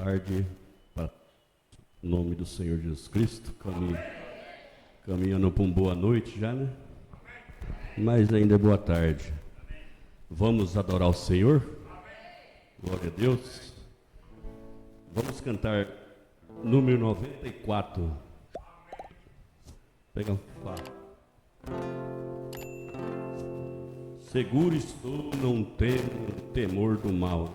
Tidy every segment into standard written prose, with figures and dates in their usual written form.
tarde, para o nome do Senhor Jesus Cristo, caminhando para uma boa noite já, né? Mas ainda é boa tarde. Vamos adorar o Senhor? Glória a Deus. Vamos cantar número 94. Pega um quadro. Seguro estou, não tenho temor do mal.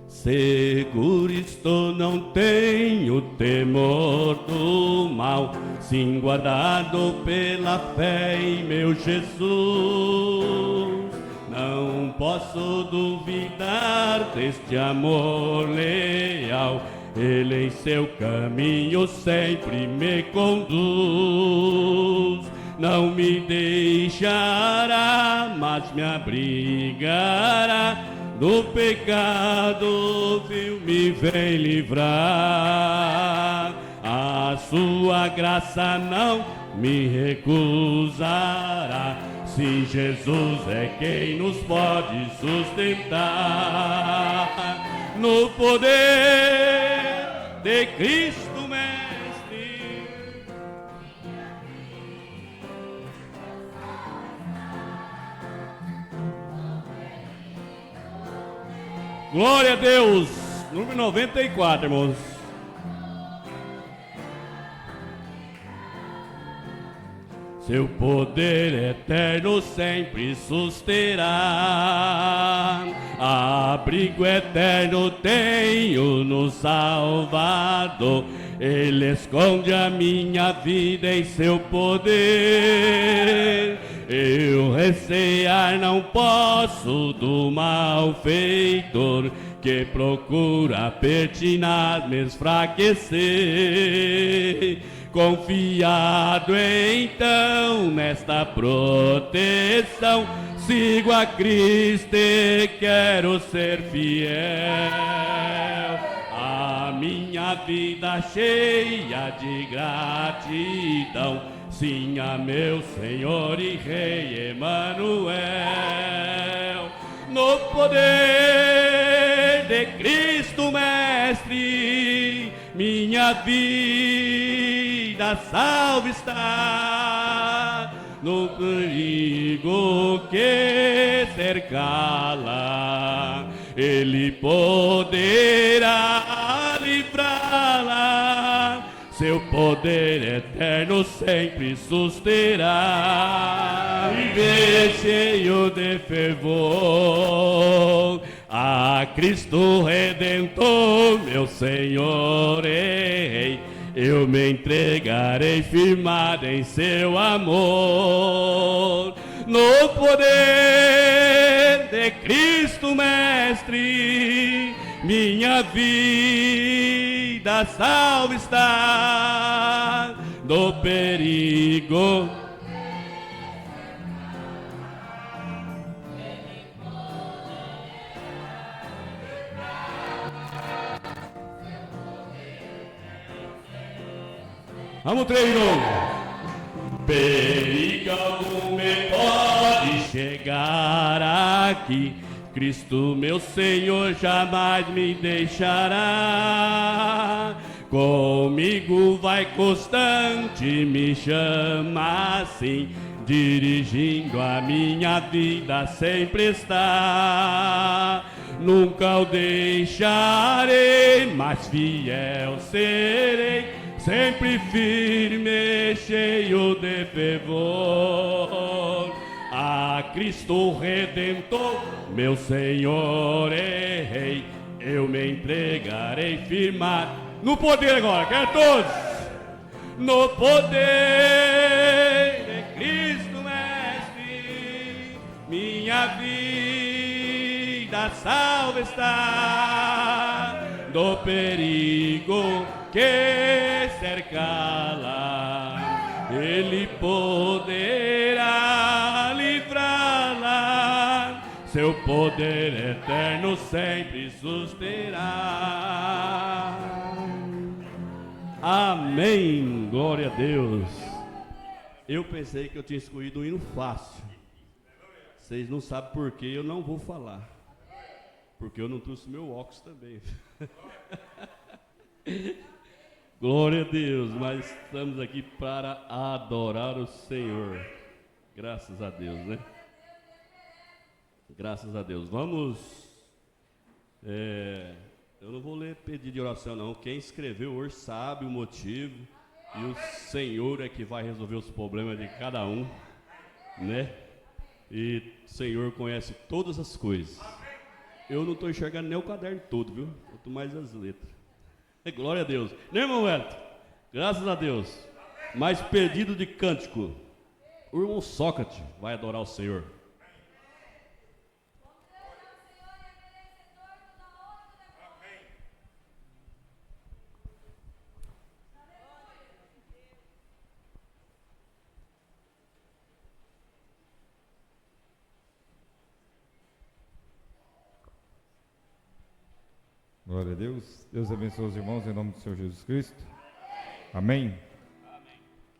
Seguro estou, não tenho temor do mal, sim guardado pela fé em meu Jesus. Não posso duvidar deste amor leal, Ele em seu caminho sempre me conduz. Não me deixará, mas me abrigará do pecado, vil me vem livrar. A sua graça não me recusará. Sim, Jesus é quem nos pode sustentar. No poder de Cristo Mestre. Glória a Deus. Número 94, irmãos. Seu poder eterno sempre susterá. Abrigo eterno tenho no Salvador. Ele esconde a minha vida em seu poder. Eu recear não posso do malfeitor, que procura pertinaz me esfraquecer. Confiado então nesta proteção, sigo a Cristo e quero ser fiel. A minha vida cheia de gratidão, sim, a meu Senhor e Rei Emanuel. No poder de Cristo Mestre, minha vida salva está. No perigo que cercá-la, Ele poderá livrá-la. Seu poder eterno sempre susterá. Viver cheio de fervor a Cristo Redentor, meu Senhor e Rei, eu me entregarei firmado em seu amor. No poder de Cristo Mestre, minha vida salva está. Do perigo vamos, treino. Perigo algum me pode chegar aqui, Cristo meu Senhor jamais me deixará. Comigo vai constante, me chama assim, dirigindo a minha vida sempre está. Nunca o deixarei, mas fiel serei, sempre firme, cheio de fervor. A Cristo Redentor, meu Senhor e Rei, eu me entregarei firmado. No poder agora, quero todos. No poder de Cristo Mestre, minha vida salva está. Do perigo que cercá-la, Ele poderá livrá-la. Seu poder eterno sempre susterá. Amém. Glória a Deus. Eu pensei que eu tinha escolhido um hino fácil. Vocês não sabem por que eu não vou falar. Porque eu não trouxe meu óculos também. Glória a Deus, mas estamos aqui para adorar o Senhor. Graças a Deus, né? Graças a Deus. Vamos. Eu não vou ler pedido de oração, não. Quem escreveu hoje sabe o motivo. E o Senhor é que vai resolver os problemas de cada um, né? E o Senhor conhece todas as coisas. Eu não estou enxergando nem o caderno todo, viu? Quanto mais as letras. Glória a Deus. Né, irmão Wellington? Graças a Deus. Mais pedido de cântico. O irmão Sócrates vai adorar o Senhor. Glória a Deus. Deus abençoe os irmãos em nome do Senhor Jesus Cristo. Amém.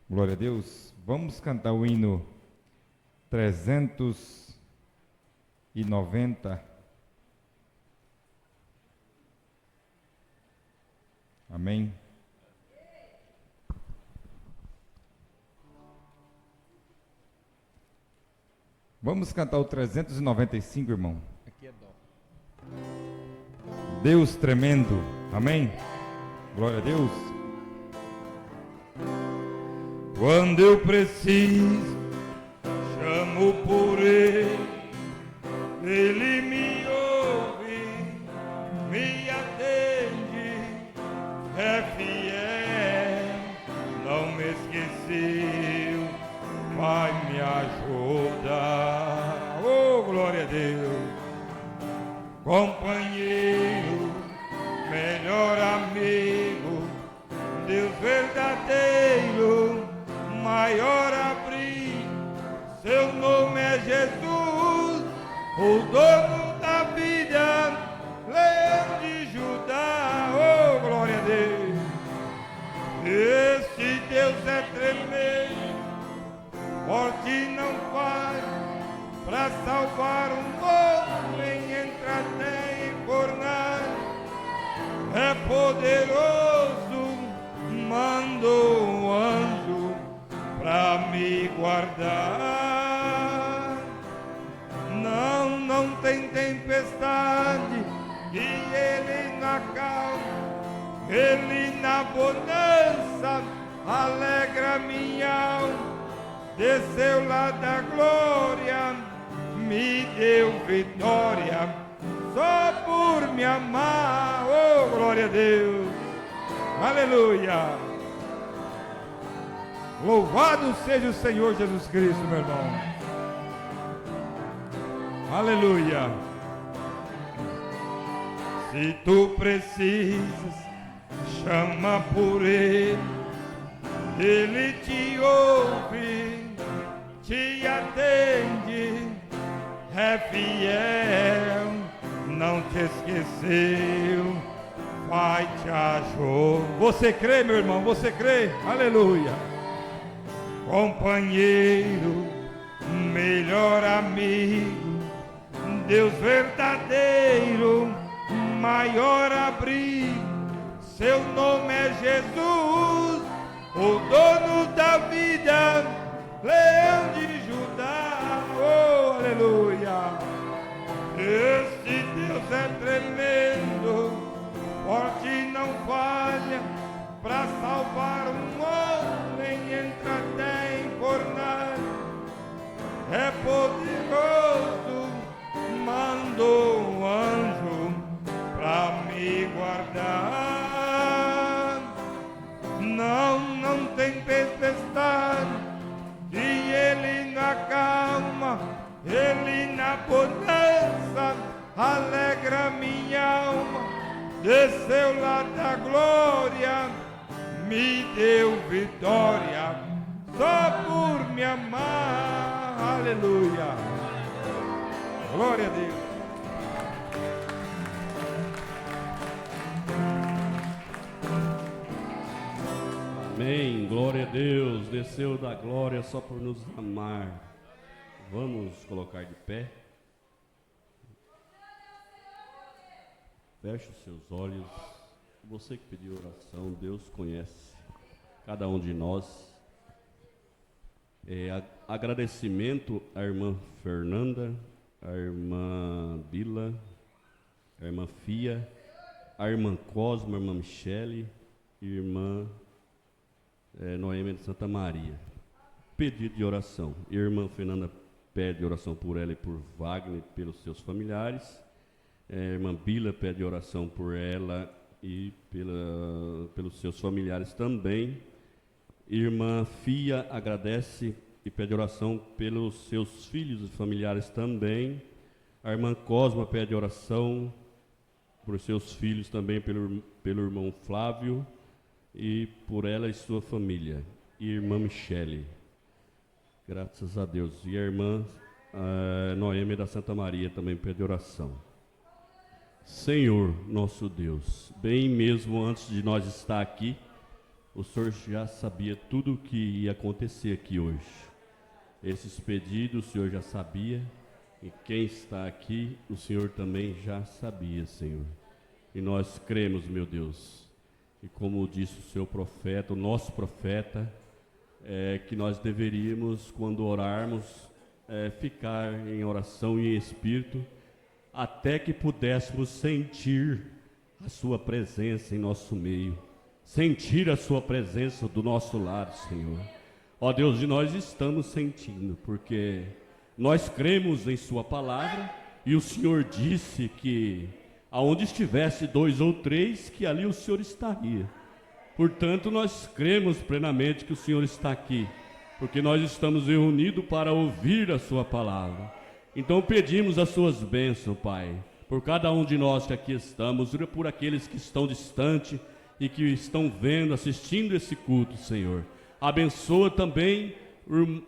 Glória a Deus. Vamos cantar o hino 390. Amém. Vamos cantar o 395, irmão. Aqui é dó. Deus tremendo. Amém. Glória a Deus. Quando eu preciso, chamo por Ele, Ele me ouve, me atende, é fiel, não me esqueceu, vai me ajudar. Oh, glória a Deus. Companheiro, melhor amigo, Deus verdadeiro, maior abrigo, seu nome é Jesus, o dono da vida, Leão de Judá. Oh, glória a Deus. Este Deus é tremendo, forte não faz, para salvar um homem entra até em fornalha, é poderoso, mandou um anjo para me guardar. Não tem tempestade e ele na calma, ele na bonança alegra minha alma. Desceu lá da glória, me deu vitória, só por me amar. Oh, glória a Deus. Aleluia. Louvado seja o Senhor Jesus Cristo, meu irmão. Aleluia. Se tu precisas, chama por Ele, Ele te ouve, te atende, é fiel, não te esqueceu, vai te ajudar. Você crê, meu irmão? Você crê? Aleluia. Companheiro, melhor amigo, Deus verdadeiro, maior abrigo, seu nome é Jesus, o dono da vida, Leão de Judá. Oh, aleluia. Este Deus é tremendo, forte não falha, para salvar um homem entra até em fornalha, é poderoso, mandou um anjo para me guardar. Não tem tempestade e ele na calma, ele na bonança alegra minha alma. Desceu lá da glória, me deu vitória, só por me amar. Aleluia. Glória a Deus. Amém, glória a Deus, desceu da glória só por nos amar. Vamos colocar de pé. Feche os seus olhos. Você que pediu oração, Deus conhece cada um de nós. Agradecimento à irmã Fernanda, à irmã Bila, à irmã Fia, à irmã Cosma, à irmã Michele, irmã Noêmia de Santa Maria. Pedido de oração. Irmã Fernanda pede oração por ela e por Wagner e pelos seus familiares. Irmã Bila pede oração por ela e pelos seus familiares também. Irmã Fia agradece e pede oração pelos seus filhos e familiares também. A irmã Cosma pede oração por seus filhos também, pelo irmão Flávio e por ela e sua família. E irmã Michele, graças a Deus. E a irmã Noêmia da Santa Maria também pede oração. Senhor, nosso Deus, bem mesmo antes de nós estar aqui, o Senhor já sabia tudo o que ia acontecer aqui hoje. Esses pedidos o Senhor já sabia, e quem está aqui, o Senhor também já sabia, Senhor. E nós cremos, meu Deus, e como disse o seu profeta, o nosso profeta, que nós deveríamos, quando orarmos, ficar em oração e em espírito, até que pudéssemos sentir a sua presença em nosso meio, sentir a sua presença do nosso lado, Senhor. Ó Deus, e nós estamos sentindo, porque nós cremos em sua palavra, e o Senhor disse que aonde estivesse 2 ou 3, que ali o Senhor estaria. Portanto, nós cremos plenamente que o Senhor está aqui, porque nós estamos reunidos para ouvir a sua palavra. Então pedimos as suas bênçãos, Pai, por cada um de nós que aqui estamos, por aqueles que estão distantes e que estão vendo, assistindo esse culto, Senhor. Abençoa também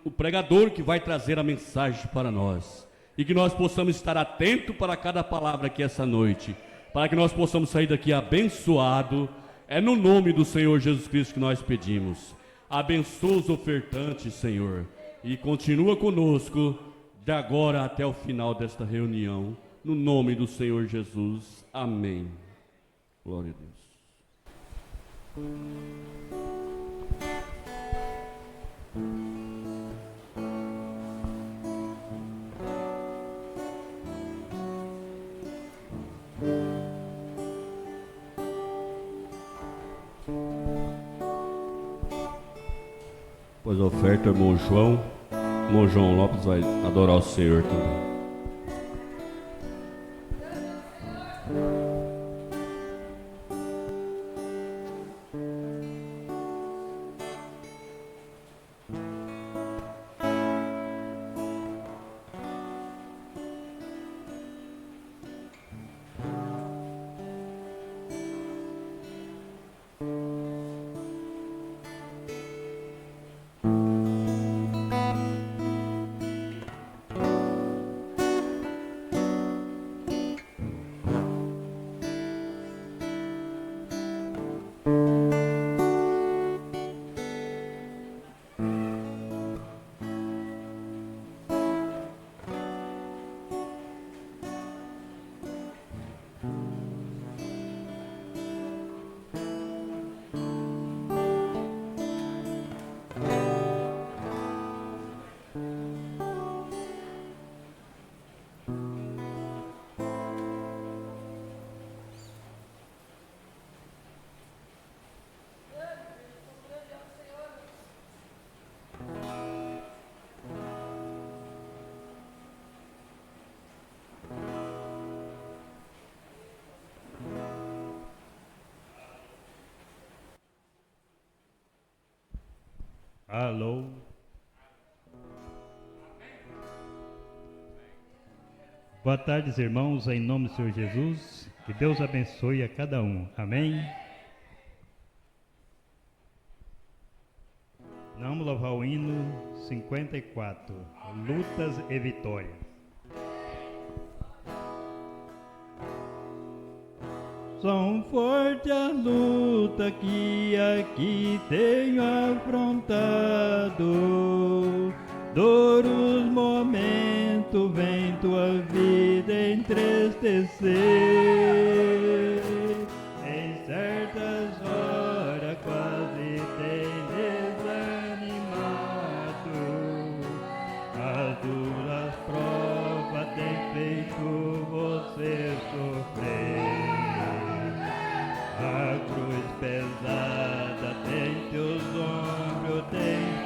o pregador que vai trazer a mensagem para nós, e que nós possamos estar atentos para cada palavra aqui essa noite, para que nós possamos sair daqui abençoado. É no nome do Senhor Jesus Cristo que nós pedimos. Abençoa os ofertantes, Senhor, e continua conosco de agora até o final desta reunião, no nome do Senhor Jesus. Amém. Glória a Deus. Pois a oferta, irmão João Lopes vai adorar o Senhor também. Alô. Boa tarde, irmãos, em nome do Senhor Jesus. Que Deus abençoe a cada um. Amém. Vamos louvar o hino 54, Lutas e Vitórias. São forte a luta que aqui tenho afrontado, duros momentos vem tua vida entristecer.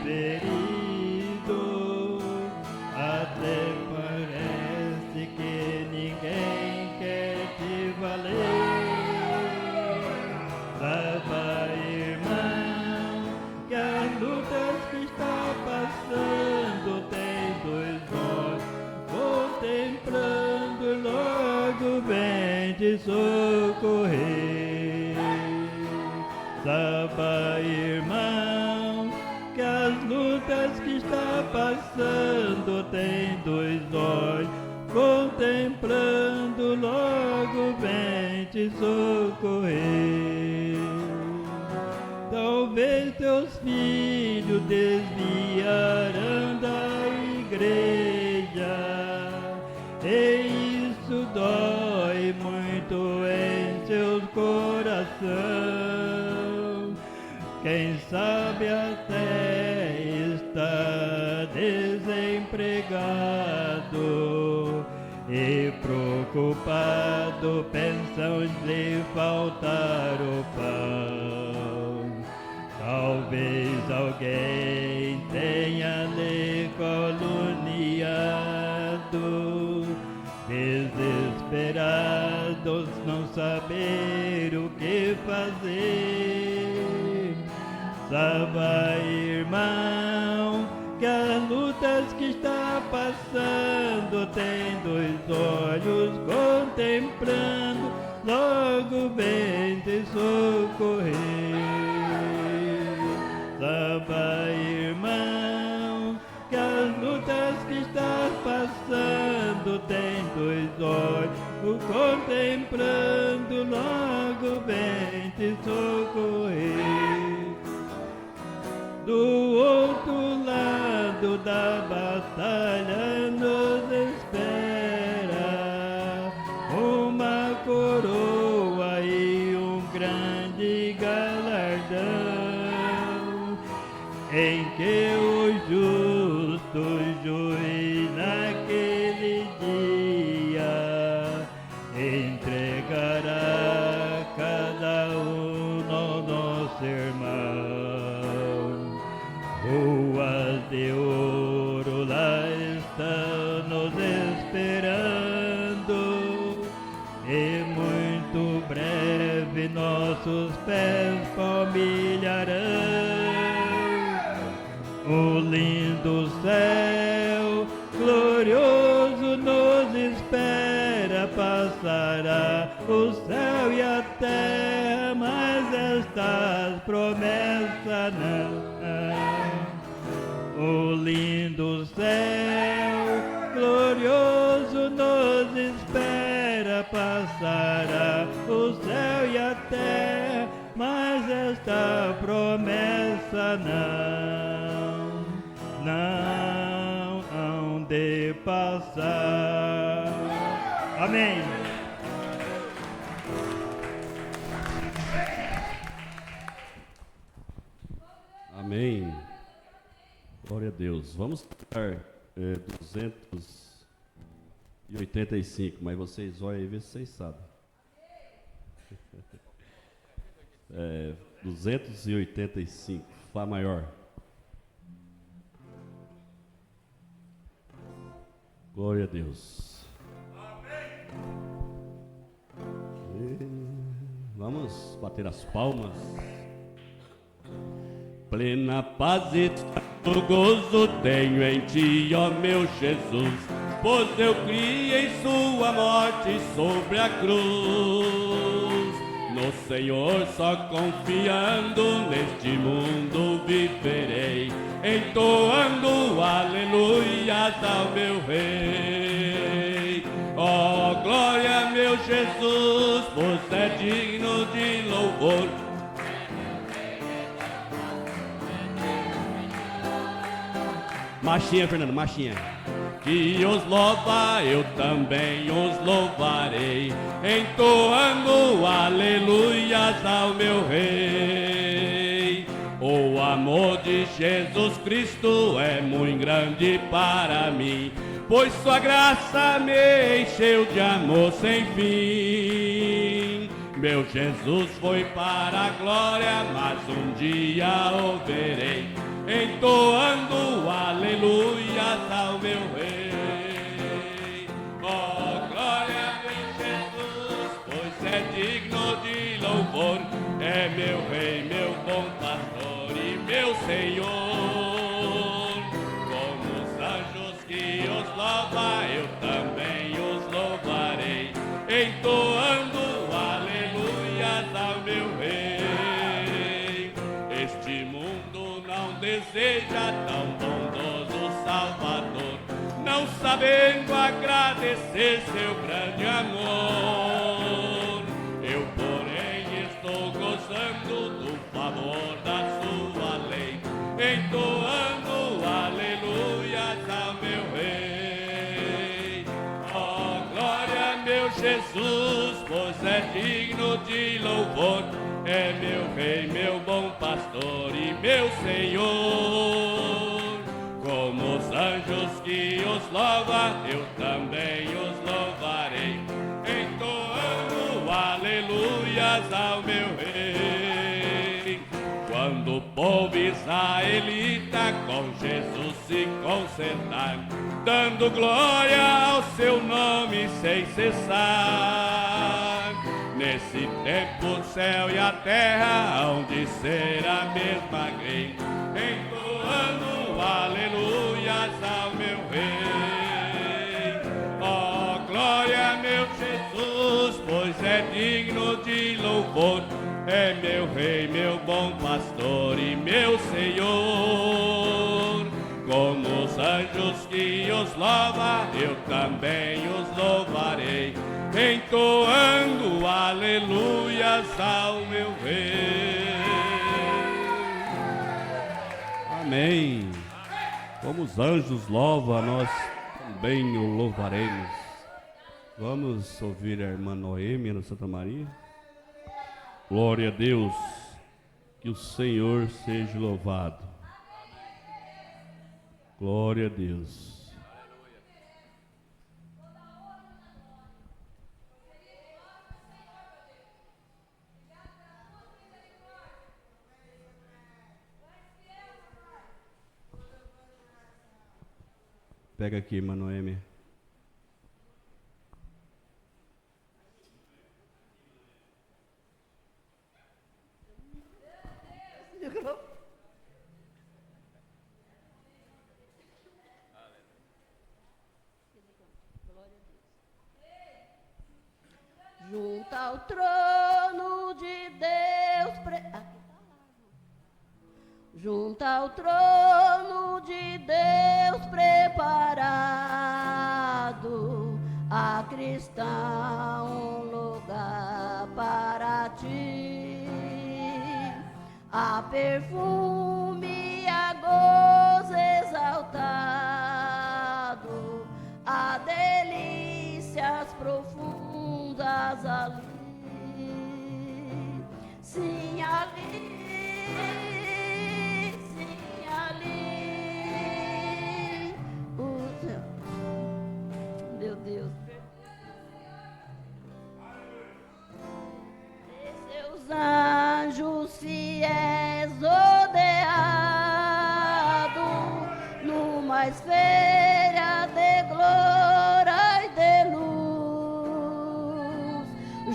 ferido, até parece que ninguém quer te valer. Saiba, irmão, que as lutas que está passando tem dois olhos, contemplando, logo vem te socorrer. Saiba, irmão, que as lutas que está passando tem dois olhos, contemplando, logo vem te socorrer. Talvez teus filhos desviarão da igreja, e isso dói muito em seus coração. Quem sabe até está desempregado e preocupado, pensam lhe faltar o pão. Talvez alguém tenha lhe caluniado, desesperados, não saber o que fazer. Saiba, irmão, que as lutas que está passando tem dois olhos, contemplando, logo vem te socorrer. Saiba, irmão, que as lutas que está passando tem dois olhos, contemplando, logo vem te socorrer. Do outro lado da batalha nos espera uma coroa e um grande galardão, em que o justo juiz naquele dia entregará cada um no nosso irmão. Ruas de ouro lá estão nos esperando, e muito breve nossos pés palmilharão. O lindo céu glorioso nos espera, passará o céu e a terra, mas estas promessas não. O lindo céu glorioso nos espera, passará o céu e a terra, mas esta promessa não hão de passar. Amém. Amém. Glória a Deus. Vamos tocar 285, mas vocês olhem aí e vê se vocês sabem. 285, Fá maior. Glória a Deus. Vamos bater as palmas. Plena paz e tanto gozo tenho em ti, ó meu Jesus, pois eu criei em sua morte sobre a cruz. No Senhor só confiando, neste mundo viverei, entoando aleluias ao meu Rei. Ó glória, meu Jesus, pois é digno de louvor. Machinha, Fernando, machinha. Que os louva, eu também os louvarei, entoando aleluias ao meu Rei. O amor de Jesus Cristo é muito grande para mim, pois sua graça me encheu de amor sem fim. Meu Jesus foi para a glória, mas um dia o verei, entoando Senhor. Como os anjos que os louvam, eu também os louvarei, entoando aleluias ao meu Rei. Este mundo não deseja tão bondoso Salvador, não sabendo agradecer seu grande amor. Eu, porém, estou gozando do favor da sua lei, entoando aleluias ao meu Rei. Oh, glória, meu Jesus, pois é digno de louvor, é meu Rei, meu bom pastor e meu Senhor. Como os anjos que os louvam, eu também os louvarei, entoando aleluias ao meu Rei. Quando o povo israelita com Jesus se concertar, dando glória ao seu nome sem cessar, nesse tempo o céu e a terra hão de ser a mesma grei, entoando aleluias ao meu Rei. Oh, glória, meu Jesus, pois é digno de louvor, é meu Rei, meu bom pastor e meu Senhor. Como os anjos que os louvam, eu também os louvarei, entoando aleluias ao meu Rei. Amém. Como os anjos louvam, nós também o louvaremos. Vamos ouvir a irmã Noêmia no Santa Maria. Glória a Deus, que o Senhor seja louvado. Glória a Deus. Pega aqui, irmã Noêmia. Junto ao trono de Deus, junto ao trono de Deus preparado, a cristão um lugar para ti, a perfume, a gozo exaltado, a delícias profundas ali, sim, ali. Meu Deus. De seus anjos fiéis rodeado, numa esfera de glória e de luz,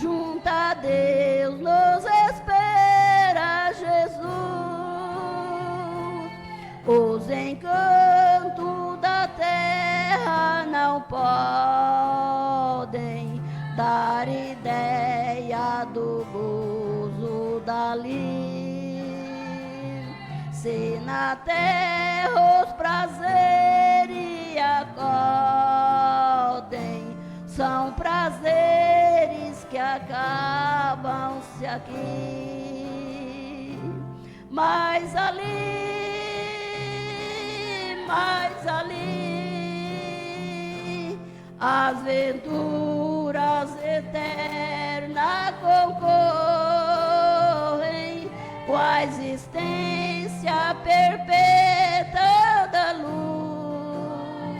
junto a Deus nos espera Jesus. Os encantos da terra não podem dar ideia do gozo dali. Se na terra os prazeres acodem, são prazeres que acabam-se aqui. Mas ali, as venturas eternas concorrem com a existência perpétua da luz,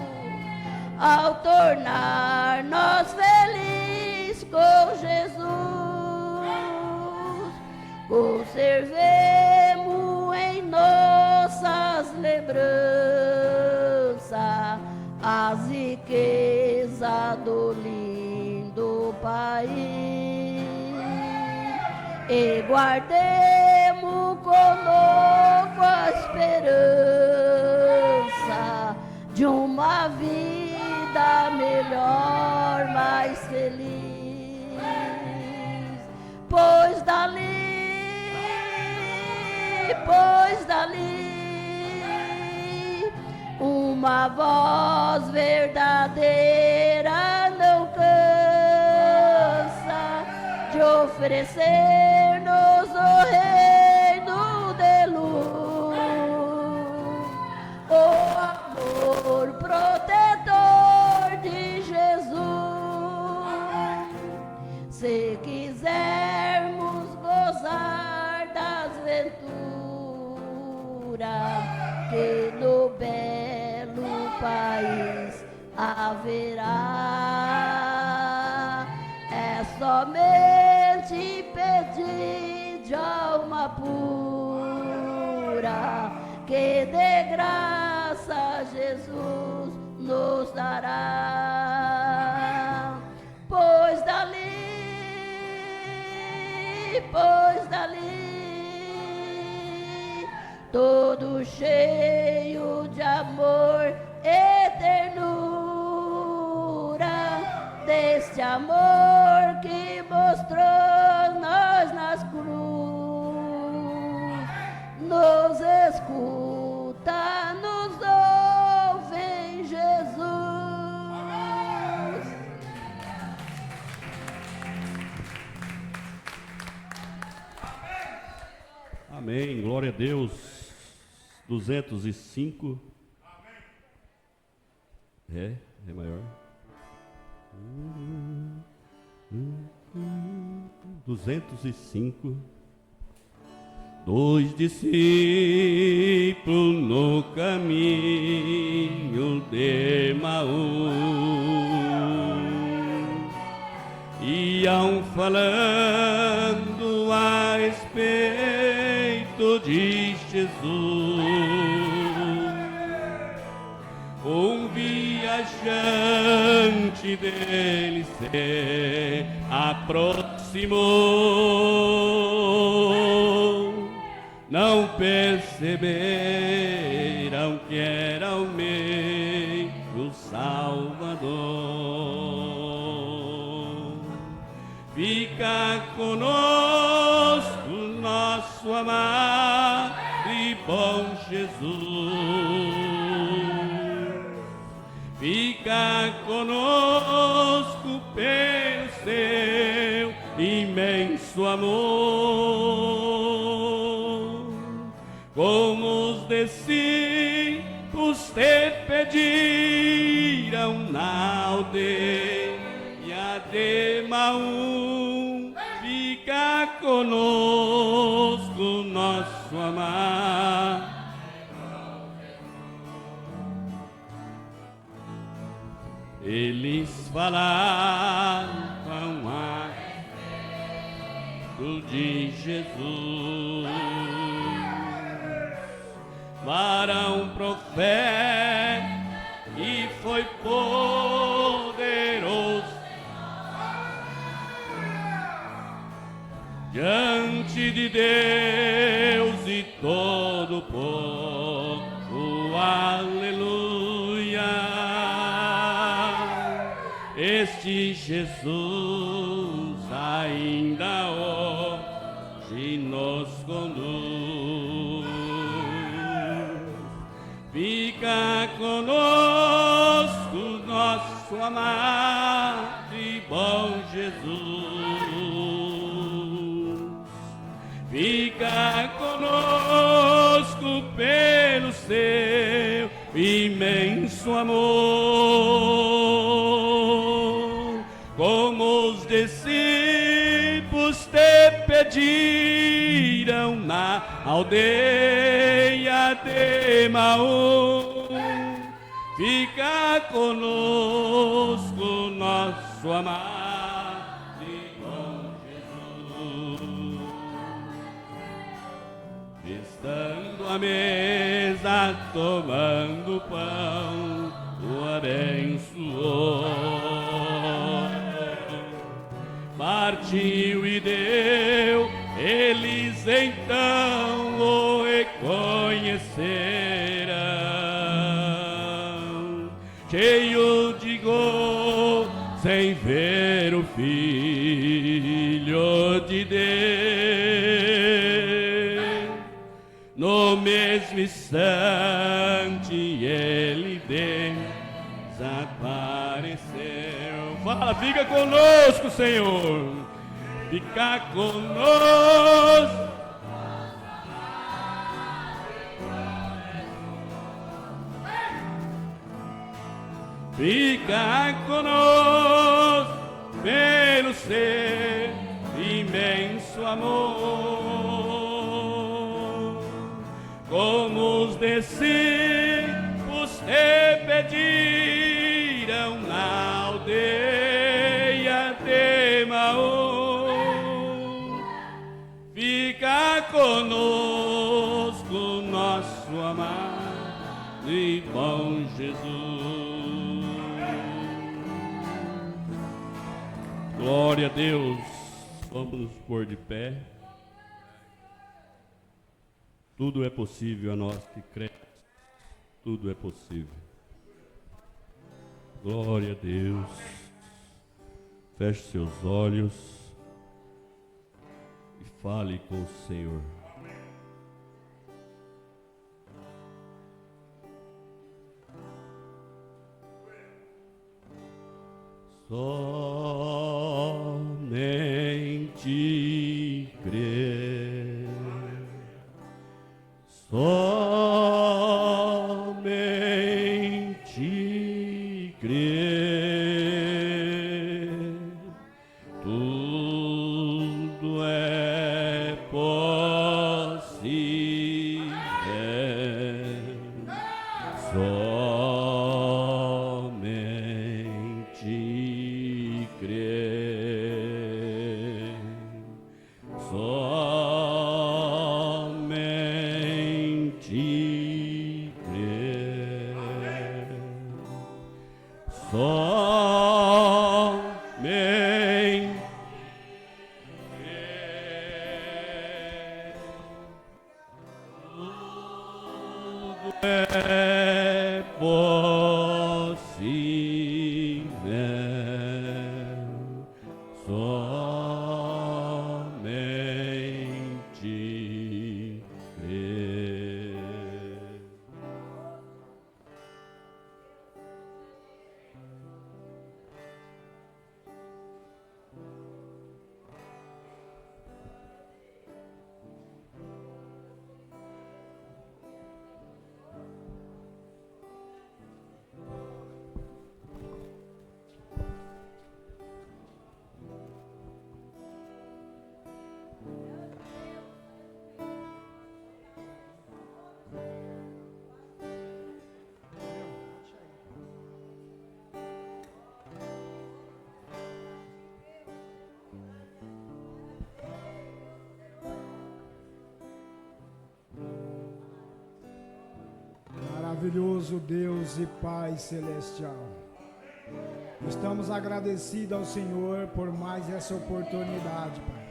ao tornar nós felizes com Jesus, conservemos em nossas lembranças as riquezas do lindo país e guardemos conosco a esperança esperança de uma vida melhor, mais feliz. Pois dali, uma voz verdadeira não cansa de oferecer-nos o reino de luz, o amor protetor de Jesus. Se quisermos gozar das venturas que no belo país haverá, é somente pedir de alma pura, que de graça Jesus nos dará. Pois dali, todo cheio de amor e ternura, deste amor que mostrou nós nas cruz, nos escuta, nos ouve em Jesus. Amém, glória a Deus. 205. É maior. 205. Dois discípulos no caminho de Emaús iam falando a respeito de Jesus. Um viajante dele se aproximou, não perceberam que era o meio Salvador. Fica conosco, nosso amado e bom Jesus. Fica conosco pelo seu imenso amor. Como os discípulos te pediram na aldeia de Emaús, fica conosco, nosso amado. Eles falavam a respeito de Jesus, varão profeta, e foi poderoso diante de Deus e todo o povo. Aleluia. Este Jesus ainda hoje nos conduz. Fica conosco, nosso amado e bom Jesus. Fica conosco pelo seu imenso amor. Como os discípulos te pediram na aldeia de Emaús, fica conosco, nosso amado e bom Jesus. Estando à mesa, tomando pão, o abençoou, partiu e deu. Eles então o reconheceram cheio de gozo em ver o Filho de Deus. No mesmo instante ele desapareceu. Fala, fica conosco, Senhor, fica conosco. Fica conosco pelo seu imenso amor, como os discípulos te pediram na aldeia de Emaús. Fica conosco, nosso amado e bom Jesus. Glória a Deus. Vamos nos pôr de pé. Tudo é possível a nós que cremos. Tudo é possível. Glória a Deus. Feche seus olhos e fale com o Senhor. Somente crer, somente crer, tudo é possível. Somente crer, somente crer, somente crer, tudo é possível, somente crer. Maravilhoso Deus e Pai Celestial, estamos agradecidos ao Senhor por mais essa oportunidade, Pai.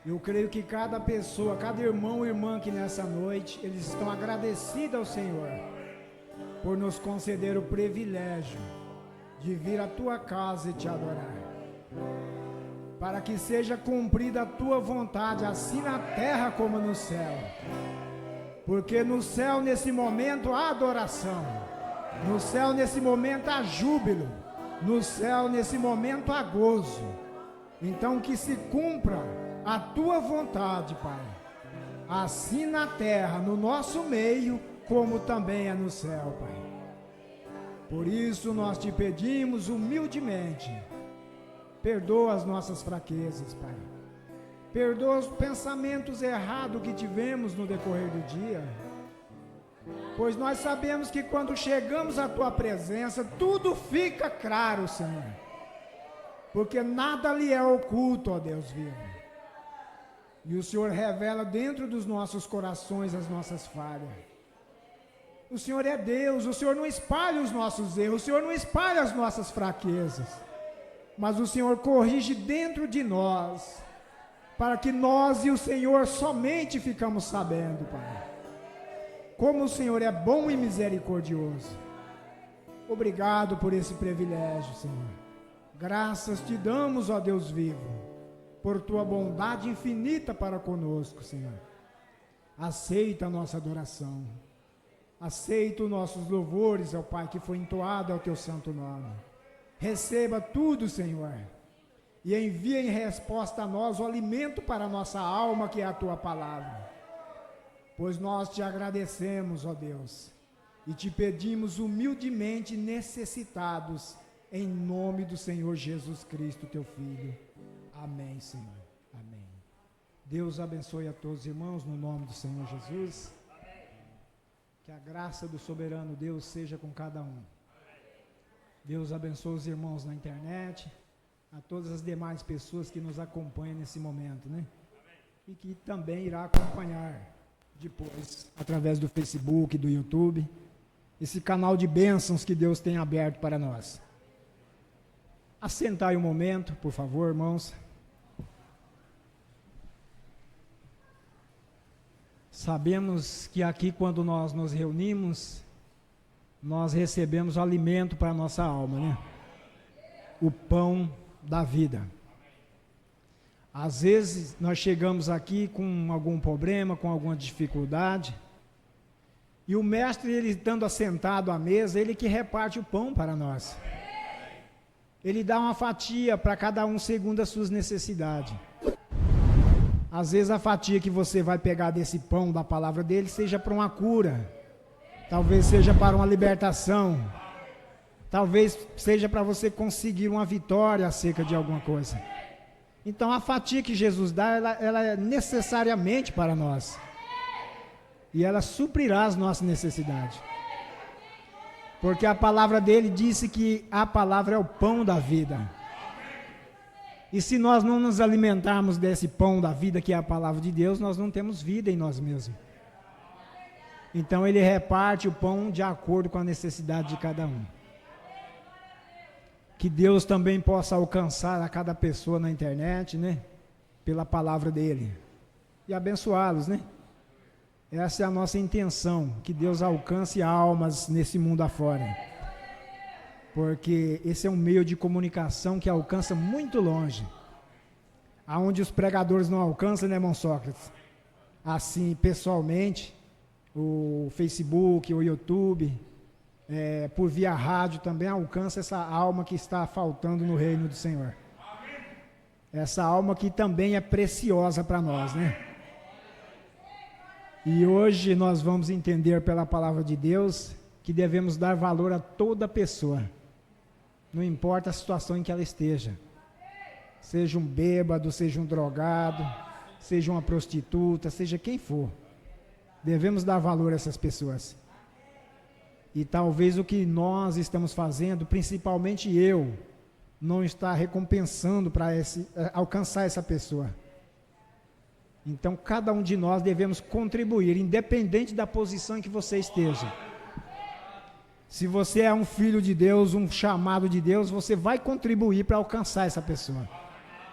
Eu creio que cada pessoa, cada irmão e irmã aqui nessa noite, eles estão agradecidos ao Senhor por nos conceder o privilégio de vir à Tua casa e Te adorar, para que seja cumprida a Tua vontade, assim na terra como no céu. Porque no céu nesse momento há adoração, no céu nesse momento há júbilo, no céu nesse momento há gozo. Então que se cumpra a Tua vontade, Pai, assim na terra, no nosso meio, como também é no céu, Pai. Por isso nós Te pedimos humildemente, perdoa as nossas fraquezas, Pai. Perdoa os pensamentos errados que tivemos no decorrer do dia, pois nós sabemos que quando chegamos à Tua presença, tudo fica claro, Senhor, porque nada lhe é oculto, ó Deus vivo, e o Senhor revela dentro dos nossos corações as nossas falhas. O Senhor é Deus, o Senhor não espalha os nossos erros, o Senhor não espalha as nossas fraquezas, mas o Senhor corrige dentro de nós, para que nós e o Senhor somente ficamos sabendo, Pai. Como o Senhor é bom e misericordioso. Obrigado por esse privilégio, Senhor. Graças te damos, ó Deus vivo, por tua bondade infinita para conosco, Senhor. Aceita a nossa adoração. Aceita os nossos louvores, ó Pai, que foi entoado ao teu santo nome. Receba tudo, Senhor, e envia em resposta a nós o alimento para a nossa alma, que é a tua palavra. Pois nós te agradecemos, ó Deus, e te pedimos humildemente necessitados, em nome do Senhor Jesus Cristo, teu Filho. Amém, Senhor. Amém. Deus abençoe a todos os irmãos, no nome do Senhor Jesus. Que a graça do soberano Deus seja com cada um. Deus abençoe os irmãos na internet, a todas as demais pessoas que nos acompanham nesse momento, né? E que também irá acompanhar depois, através do Facebook, do YouTube, esse canal de bênçãos que Deus tem aberto para nós. Assentai um momento, por favor, irmãos. Sabemos que aqui, quando nós nos reunimos, nós recebemos o alimento para a nossa alma, né? O pão da vida. Às vezes nós chegamos aqui com algum problema, com alguma dificuldade, e o mestre, ele estando assentado à mesa, ele que reparte o pão para nós. Ele dá uma fatia para cada um segundo as suas necessidades. Às vezes a fatia que você vai pegar desse pão, da palavra dele, seja para uma cura, talvez seja para uma libertação, talvez seja para você conseguir uma vitória acerca de alguma coisa. Então a fatia que Jesus dá, ela é necessariamente para nós. E ela suprirá as nossas necessidades. Porque a palavra dele disse que a palavra é o pão da vida. E se nós não nos alimentarmos desse pão da vida, que é a palavra de Deus, nós não temos vida em nós mesmos. Então ele reparte o pão de acordo com a necessidade de cada um. Que Deus também possa alcançar a cada pessoa na internet, né? Pela palavra dele. E abençoá-los, né? Essa é a nossa intenção, que Deus alcance almas nesse mundo afora. Porque esse é um meio de comunicação que alcança muito longe. Aonde os pregadores não alcançam, né, irmão Sócrates? Assim, pessoalmente, o Facebook, o YouTube, por via rádio também alcança essa alma que está faltando no reino do Senhor. Essa alma que também é preciosa para nós, né? E hoje nós vamos entender pela palavra de Deus que devemos dar valor a toda pessoa, não importa a situação em que ela esteja, seja um bêbado, seja um drogado, seja uma prostituta, seja quem for, devemos dar valor a essas pessoas. E talvez o que nós estamos fazendo, principalmente eu, não está recompensando para alcançar essa pessoa. Então, cada um de nós devemos contribuir, independente da posição em que você esteja. Se você é um filho de Deus, um chamado de Deus, você vai contribuir para alcançar essa pessoa.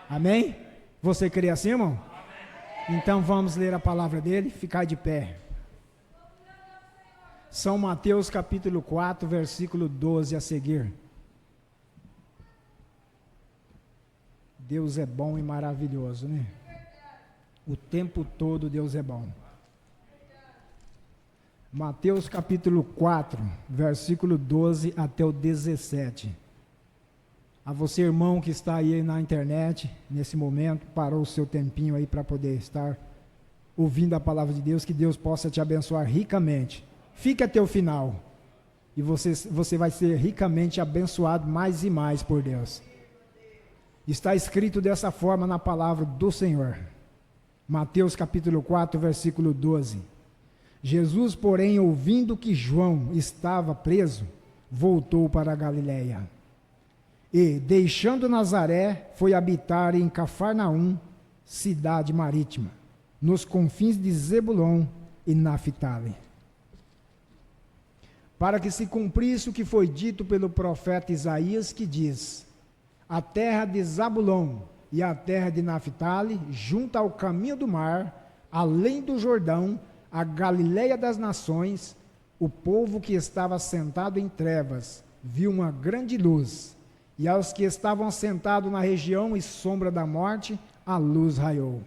Amém? Você crê assim, irmão? Então, vamos ler a palavra dele, ficar de pé. São Mateus capítulo 4, versículo 12 a seguir. Deus é bom e maravilhoso, né? O tempo todo Deus é bom. Mateus capítulo 4, versículo 12 até o 17. A você, irmão, que está aí na internet, nesse momento, parou o seu tempinho aí para poder estar ouvindo a palavra de Deus, que Deus possa te abençoar ricamente. Fique até o final, e você vai ser ricamente abençoado mais e mais por Deus. Está escrito dessa forma na palavra do Senhor. Mateus capítulo 4, versículo 12. Jesus, porém, ouvindo que João estava preso, voltou para a Galiléia. E, deixando Nazaré, foi habitar em Cafarnaum, cidade marítima, nos confins de Zebulon e Naphtali. Para que se cumprisse o que foi dito pelo profeta Isaías, que diz: a terra de Zabulon e a terra de Naphtali, junto ao caminho do mar, além do Jordão, a Galileia das nações, o povo que estava sentado em trevas viu uma grande luz, e aos que estavam sentados na região e sombra da morte, a luz raiou.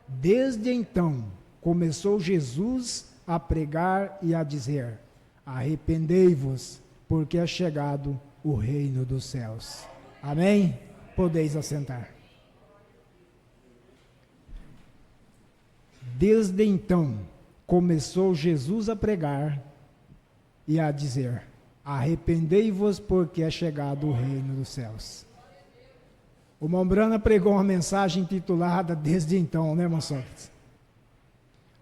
Desde então, começou Jesus a pregar e a dizer: arrependei-vos, porque é chegado o reino dos céus. Amém? Podeis assentar. Desde então, começou Jesus a pregar e a dizer: arrependei-vos, porque é chegado o reino dos céus. O Mombrana pregou uma mensagem intitulada Desde Então, né, irmão Sócrates?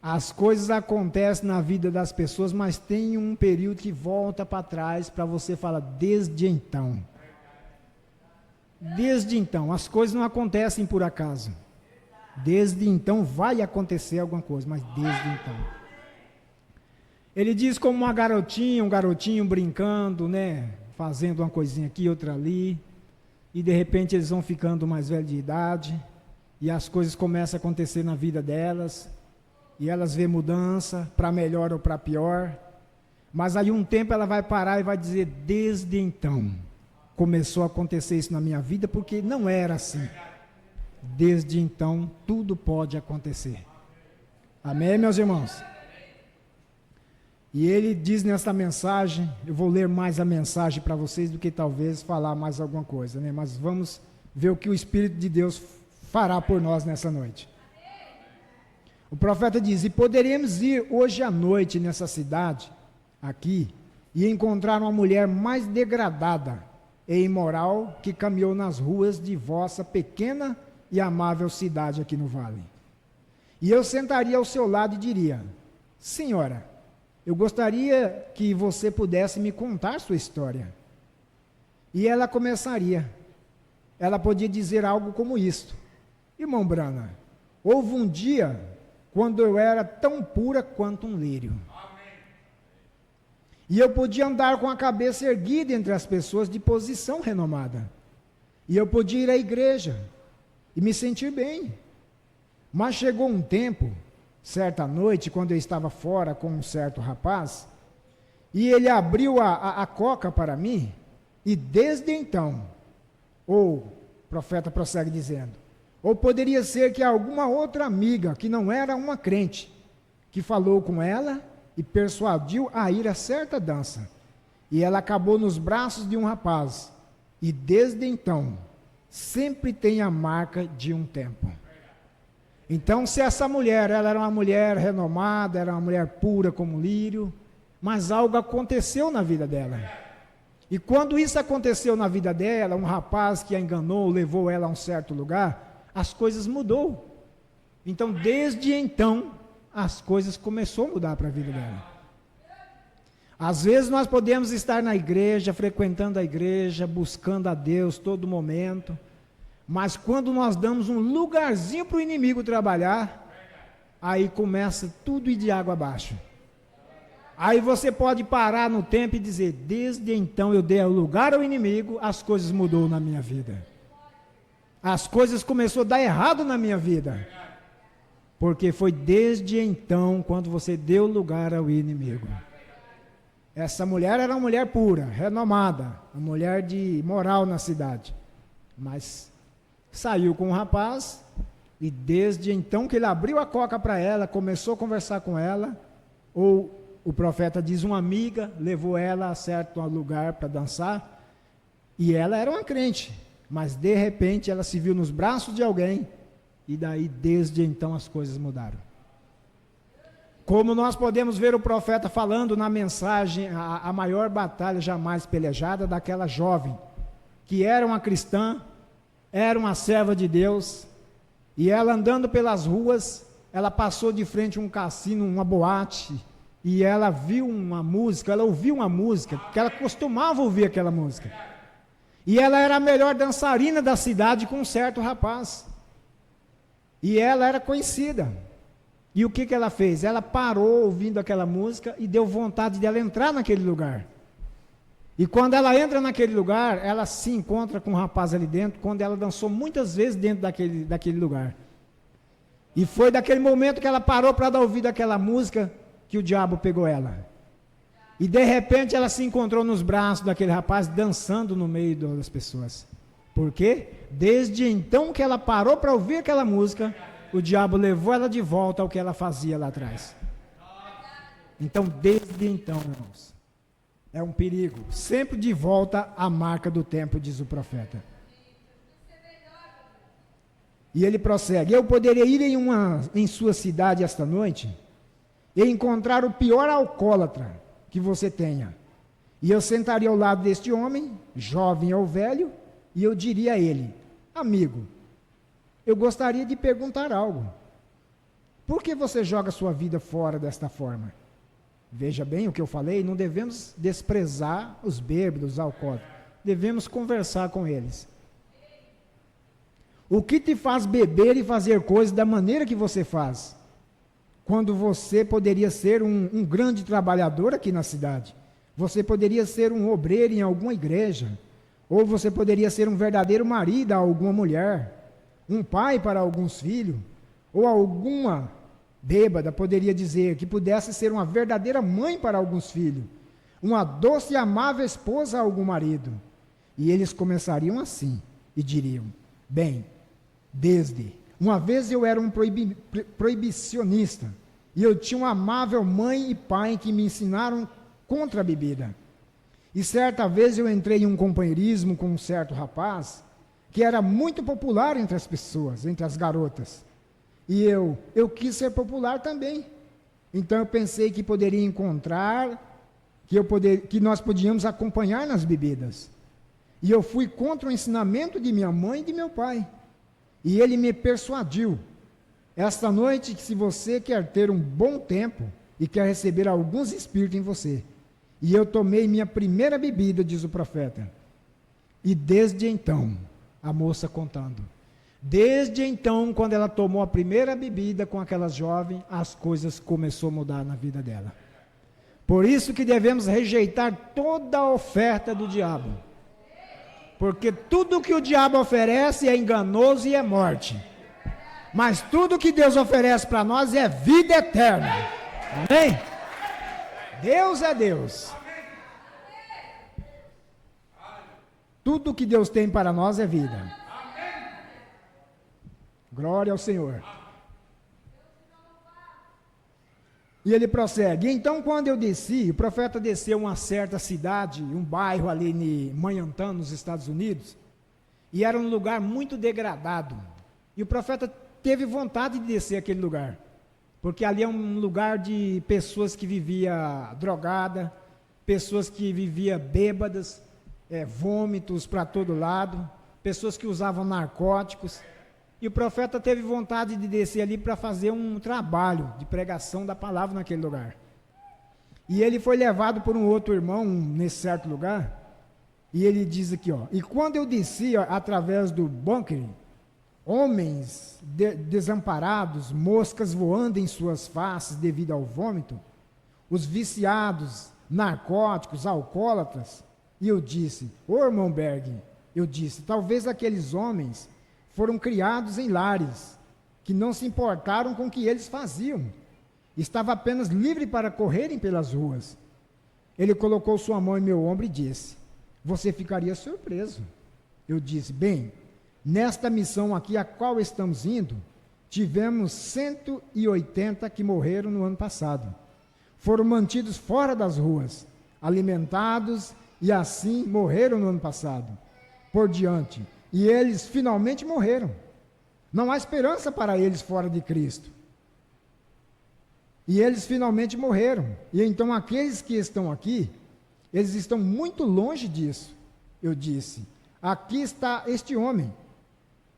As coisas acontecem na vida das pessoas, mas tem um período que volta para trás para você falar desde então. Desde então, as coisas não acontecem por acaso. Desde então vai acontecer alguma coisa, mas desde então. Ele diz como uma garotinha, um garotinho brincando, né, fazendo uma coisinha aqui, outra ali, e de repente eles vão ficando mais velhos de idade, e as coisas começam a acontecer na vida delas, e elas vêem mudança, para melhor ou para pior, mas aí um tempo ela vai parar e vai dizer: desde então começou a acontecer isso na minha vida, porque não era assim. Desde então tudo pode acontecer. Amém, meus irmãos? E ele diz nesta mensagem, eu vou ler mais a mensagem para vocês do que talvez falar mais alguma coisa, né? Mas vamos ver o que o Espírito de Deus fará por nós nessa noite. O profeta diz: e poderíamos ir hoje à noite nessa cidade, aqui, e encontrar uma mulher mais degradada e imoral que caminhou nas ruas de vossa pequena e amável cidade aqui no vale. E eu sentaria ao seu lado e diria: senhora, eu gostaria que você pudesse me contar sua história. E ela começaria. Ela podia dizer algo como isto: irmão Brana, houve um dia quando eu era tão pura quanto um lírio. E eu podia andar com a cabeça erguida entre as pessoas de posição renomada. E eu podia ir à igreja e me sentir bem. Mas chegou um tempo, certa noite, quando eu estava fora com um certo rapaz, e ele abriu a coca para mim, e desde então, o profeta prossegue dizendo, ou poderia ser que alguma outra amiga, que não era uma crente, que falou com ela e persuadiu a ir a certa dança, e ela acabou nos braços de um rapaz, e desde então, sempre tem a marca de um tempo. Então, se essa mulher, ela era uma mulher renomada, era uma mulher pura como lírio, mas algo aconteceu na vida dela. E quando isso aconteceu na vida dela, um rapaz que a enganou, levou ela a um certo lugar, as coisas mudou. Então, desde então, as coisas começaram a mudar para a vida dela. Às vezes nós podemos estar na igreja, frequentando a igreja, buscando a Deus todo momento, mas quando nós damos um lugarzinho para o inimigo trabalhar, aí começa tudo ir de água abaixo. Aí você pode parar no tempo e dizer, desde então eu dei lugar ao inimigo, as coisas mudou na minha vida. As coisas começaram a dar errado na minha vida. Porque foi desde então, quando você deu lugar ao inimigo. Essa mulher era uma mulher pura, renomada, uma mulher de moral na cidade. Mas saiu com um rapaz, e desde então que ele abriu a coca para ela, começou a conversar com ela, ou o profeta diz, uma amiga levou ela a certo lugar para dançar, e ela era uma crente, mas de repente ela se viu nos braços de alguém, e daí desde então as coisas mudaram. Como nós podemos ver o profeta falando na mensagem, a maior batalha jamais pelejada daquela jovem, que era uma cristã, era uma serva de Deus, e ela andando pelas ruas, ela passou de frente a um cassino, uma boate, e ela viu uma música, ela ouviu uma música, porque ela costumava ouvir aquela música, e ela era a melhor dançarina da cidade com um certo rapaz, e ela era conhecida, e o que ela fez? Ela parou ouvindo aquela música, e deu vontade dela entrar naquele lugar, e quando ela entra naquele lugar, ela se encontra com um rapaz ali dentro, quando ela dançou muitas vezes dentro daquele lugar. E foi daquele momento que ela parou para dar ouvido àquela música que o diabo pegou ela. E de repente ela se encontrou nos braços daquele rapaz dançando no meio das pessoas. Por quê? Desde então que ela parou para ouvir aquela música, o diabo levou ela de volta ao que ela fazia lá atrás. Então, desde então, irmãos, é um perigo. Sempre de volta à marca do tempo, diz o profeta. E ele prossegue: eu poderia ir em sua cidade esta noite e encontrar o pior alcoólatra que você tenha. E eu sentaria ao lado deste homem, jovem ou velho, e eu diria a ele: amigo, eu gostaria de perguntar algo. Por que você joga sua vida fora desta forma? Veja bem o que eu falei, não devemos desprezar os bêbados, os alcoólatras. Devemos conversar com eles. O que te faz beber e fazer coisas da maneira que você faz? Quando você poderia ser um grande trabalhador aqui na cidade. Você poderia ser um obreiro em alguma igreja. Ou você poderia ser um verdadeiro marido a alguma mulher. Um pai para alguns filhos. Ou alguma bêbada poderia dizer que pudesse ser uma verdadeira mãe para alguns filhos. Uma doce e amável esposa a algum marido. E eles começariam assim e diriam: bem, uma vez eu era um proibicionista, e eu tinha uma amável mãe e pai que me ensinaram contra a bebida. E certa vez eu entrei em um companheirismo com um certo rapaz, que era muito popular entre as pessoas, entre as garotas. E eu quis ser popular também. Então eu pensei que poderia encontrar, que nós podíamos acompanhar nas bebidas. E eu fui contra o ensinamento de minha mãe e de meu pai. E ele me persuadiu: esta noite, que se você quer ter um bom tempo e quer receber alguns espíritos em você. E eu tomei minha primeira bebida, diz o profeta. E desde então, a moça contando, desde então, quando ela tomou a primeira bebida com aquela jovem, as coisas começaram a mudar na vida dela. Por isso que devemos rejeitar toda a oferta do diabo. Porque tudo que o diabo oferece é enganoso e é morte. Mas tudo que Deus oferece para nós é vida eterna. Amém? Deus é Deus. Tudo que Deus tem para nós é vida. Glória ao Senhor. E ele prossegue: então quando eu desci, o profeta desceu a uma certa cidade, um bairro ali em Manhattan, nos Estados Unidos, e era um lugar muito degradado. E o profeta teve vontade de descer aquele lugar, porque ali é um lugar de pessoas que viviam drogadas, pessoas que viviam bêbadas, vômitos para todo lado, pessoas que usavam narcóticos. E o profeta teve vontade de descer ali para fazer um trabalho de pregação da palavra naquele lugar. E ele foi levado por um outro irmão nesse certo lugar. E ele diz aqui, ó: e quando eu desci através do bunker, homens desamparados, moscas voando em suas faces devido ao vômito, os viciados, narcóticos, alcoólatras. E eu disse: ô irmão Berg, eu disse, talvez aqueles homens foram criados em lares que não se importaram com o que eles faziam. Estava apenas livre para correrem pelas ruas. Ele colocou sua mão em meu ombro e disse: você ficaria surpreso. Eu disse: bem, nesta missão aqui a qual estamos indo, tivemos 180 que morreram no ano passado. Foram mantidos fora das ruas, alimentados, e assim morreram no ano passado. Por diante. E eles finalmente morreram. Não há esperança para eles fora de Cristo. E eles finalmente morreram. E então aqueles que estão aqui, eles estão muito longe disso. Eu disse: aqui está este homem.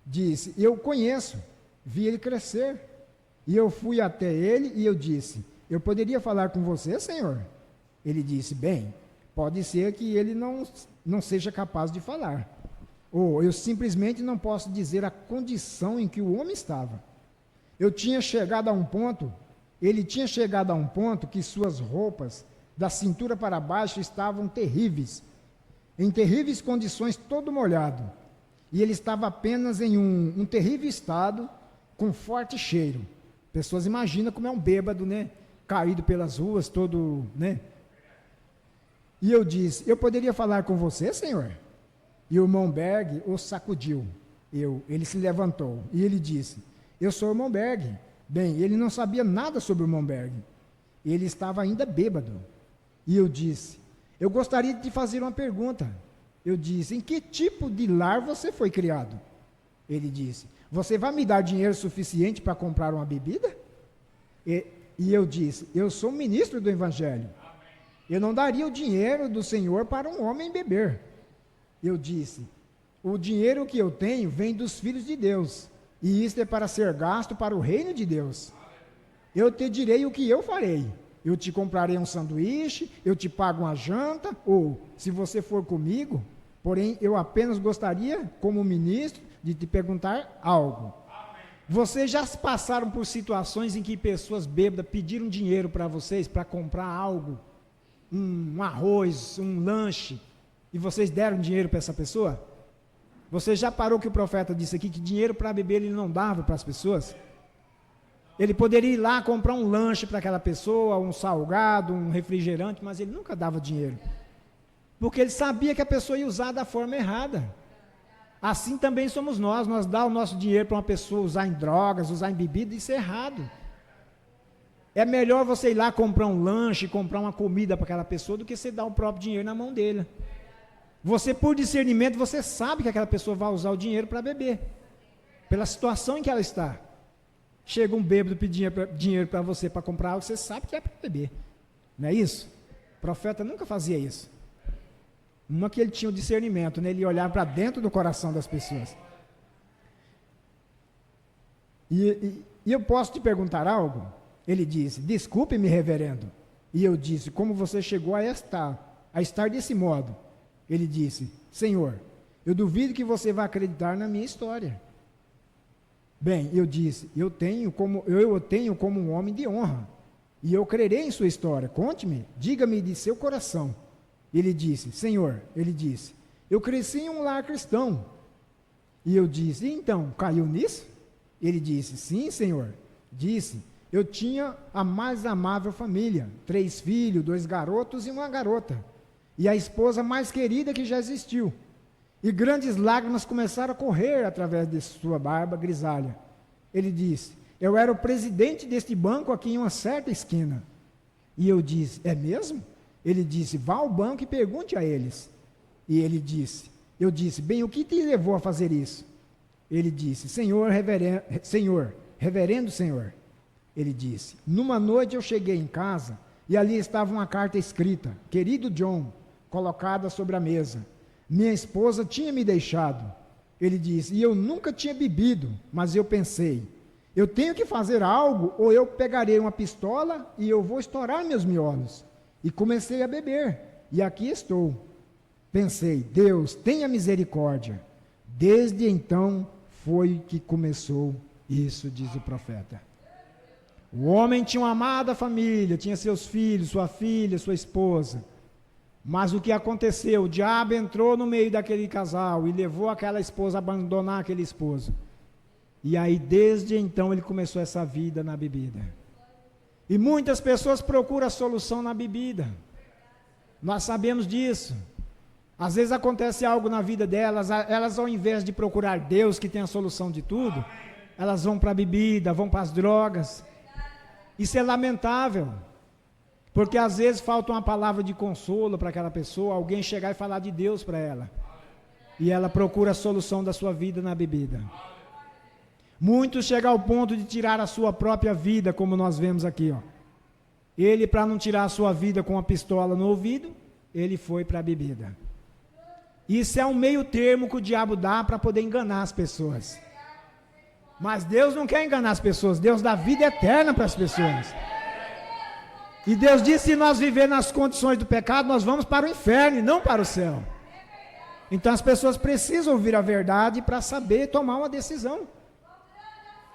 Disse: eu conheço, vi ele crescer. E eu fui até ele e eu disse: eu poderia falar com você, Senhor? Ele disse: bem, pode ser que ele não seja capaz de falar. Ou eu simplesmente não posso dizer a condição em que o homem estava. Ele tinha chegado a um ponto que suas roupas, da cintura para baixo, estavam terríveis, em terríveis condições, todo molhado. E ele estava apenas em um terrível estado, com forte cheiro. Pessoas imaginam como é um bêbado, né? Caído pelas ruas, todo, né? E eu disse, eu poderia falar com você, senhor? E o irmão Berg o sacudiu. Ele se levantou e ele disse, eu sou o irmão Berg. Bem, ele não sabia nada sobre o irmão Berg. Ele estava ainda bêbado. E eu disse, eu gostaria de te fazer uma pergunta. Eu disse, em que tipo de lar você foi criado? Ele disse, você vai me dar dinheiro suficiente para comprar uma bebida? E eu disse, eu sou ministro do Evangelho. Eu não daria o dinheiro do Senhor para um homem beber. Eu disse, o dinheiro que eu tenho vem dos filhos de Deus, e isto é para ser gasto para o reino de Deus. Eu te direi o que eu farei. Eu te comprarei um sanduíche, eu te pago uma janta, ou, se você for comigo, porém, eu apenas gostaria, como ministro, de te perguntar algo. Vocês já passaram por situações em que pessoas bêbadas pediram dinheiro para vocês para comprar algo, um arroz, um lanche, e vocês deram dinheiro para essa pessoa? Você já parou que o profeta disse aqui que dinheiro para beber ele não dava para as pessoas? Ele poderia ir lá comprar um lanche para aquela pessoa, um salgado, um refrigerante, mas ele nunca dava dinheiro. Porque ele sabia que a pessoa ia usar da forma errada. Assim também somos nós dá o nosso dinheiro para uma pessoa usar em drogas, usar em bebida, isso é errado. É melhor você ir lá comprar um lanche, comprar uma comida para aquela pessoa, do que você dar o próprio dinheiro na mão dele. Você, por discernimento, você sabe que aquela pessoa vai usar o dinheiro para beber, pela situação em que ela está. Chega um bêbado pedir dinheiro para você para comprar algo, você sabe que é para beber. Não é isso? O profeta nunca fazia isso. Uma que ele tinha o discernimento, né? Ele olhava para dentro do coração das pessoas. E eu posso te perguntar algo? Ele disse, desculpe-me, reverendo. E eu disse, como você chegou a estar desse modo? Ele disse, Senhor, eu duvido que você vai acreditar na minha história. Bem, eu disse, eu o tenho como um homem de honra, e eu crerei em sua história. Conte-me, diga-me de seu coração. Ele disse, Senhor, eu cresci em um lar cristão. E eu disse, então, caiu nisso? Ele disse, sim, Senhor. Disse, eu tinha a mais amável família, 3 filhos, 2 garotos e uma garota, e a esposa mais querida que já existiu. E grandes lágrimas começaram a correr através de sua barba grisalha. Ele disse, eu era o presidente deste banco aqui em uma certa esquina. E eu disse, é mesmo? Ele disse, vá ao banco e pergunte a eles. E ele disse, eu disse, bem, o que te levou a fazer isso? Ele disse, reverendo Senhor. Ele disse, numa noite eu cheguei em casa e ali estava uma carta escrita, querido John, colocada sobre a mesa. Minha esposa tinha me deixado. Ele disse, e eu nunca tinha bebido, mas eu pensei, eu tenho que fazer algo ou eu pegarei uma pistola e eu vou estourar meus miolos. E comecei a beber, e aqui estou. Pensei, Deus, tenha misericórdia. Desde então foi que começou isso, diz o profeta. O homem tinha uma amada família, tinha seus filhos, sua filha, sua esposa. Mas o que aconteceu? O diabo entrou no meio daquele casal e levou aquela esposa a abandonar aquele esposo. E aí, desde então, ele começou essa vida na bebida. E muitas pessoas procuram a solução na bebida. Nós sabemos disso. Às vezes acontece algo na vida delas, elas ao invés de procurar Deus, que tem a solução de tudo, elas vão para a bebida, vão para as drogas. Isso é lamentável, porque às vezes falta uma palavra de consolo para aquela pessoa, alguém chegar e falar de Deus para ela, e ela procura a solução da sua vida na bebida. Muitos chegam ao ponto de tirar a sua própria vida, como nós vemos aqui, ó. Ele, para não tirar a sua vida com uma pistola no ouvido, ele foi para a bebida. Isso é um meio termo que o diabo dá para poder enganar as pessoas. Mas Deus não quer enganar as pessoas, Deus dá vida eterna para as pessoas. E Deus disse, se nós viver nas condições do pecado, nós vamos para o inferno e não para o céu. Então as pessoas precisam ouvir a verdade para saber tomar uma decisão.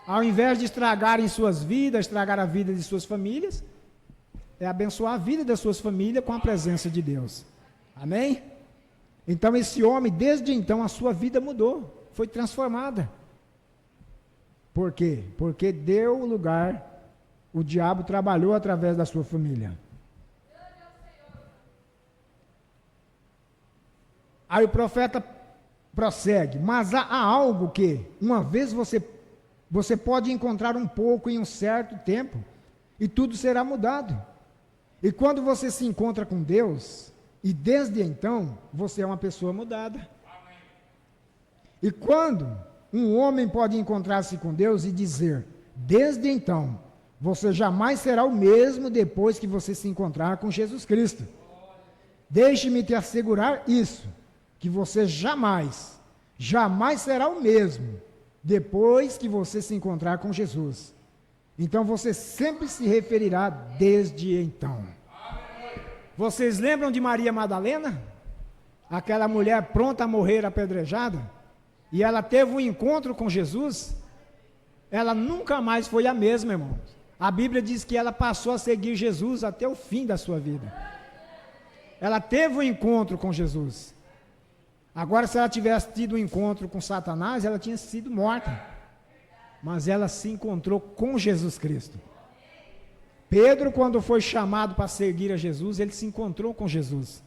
Ao invés de estragarem suas vidas, estragar a vida de suas famílias, é abençoar a vida das suas famílias com a presença de Deus. Amém? Então esse homem, desde então, a sua vida mudou, foi transformada. Por quê? Porque deu lugar, o diabo trabalhou através da sua família. Aí o profeta prossegue, mas há algo que, uma vez você pode encontrar um pouco em um certo tempo, e tudo será mudado. E quando você se encontra com Deus, e desde então, você é uma pessoa mudada. E quando um homem pode encontrar-se com Deus e dizer, desde então, você jamais será o mesmo depois que você se encontrar com Jesus Cristo. Deixe-me te assegurar isso, que você jamais será o mesmo depois que você se encontrar com Jesus. Então você sempre se referirá desde então. Vocês lembram de Maria Madalena? Aquela mulher pronta a morrer apedrejada? E ela teve um encontro com Jesus? Ela nunca mais foi a mesma, irmãos. A Bíblia diz que ela passou a seguir Jesus até o fim da sua vida. Ela teve um encontro com Jesus. Agora, se ela tivesse tido um encontro com Satanás, ela tinha sido morta. Mas ela se encontrou com Jesus Cristo. Pedro, quando foi chamado para seguir a Jesus, ele se encontrou com Jesus.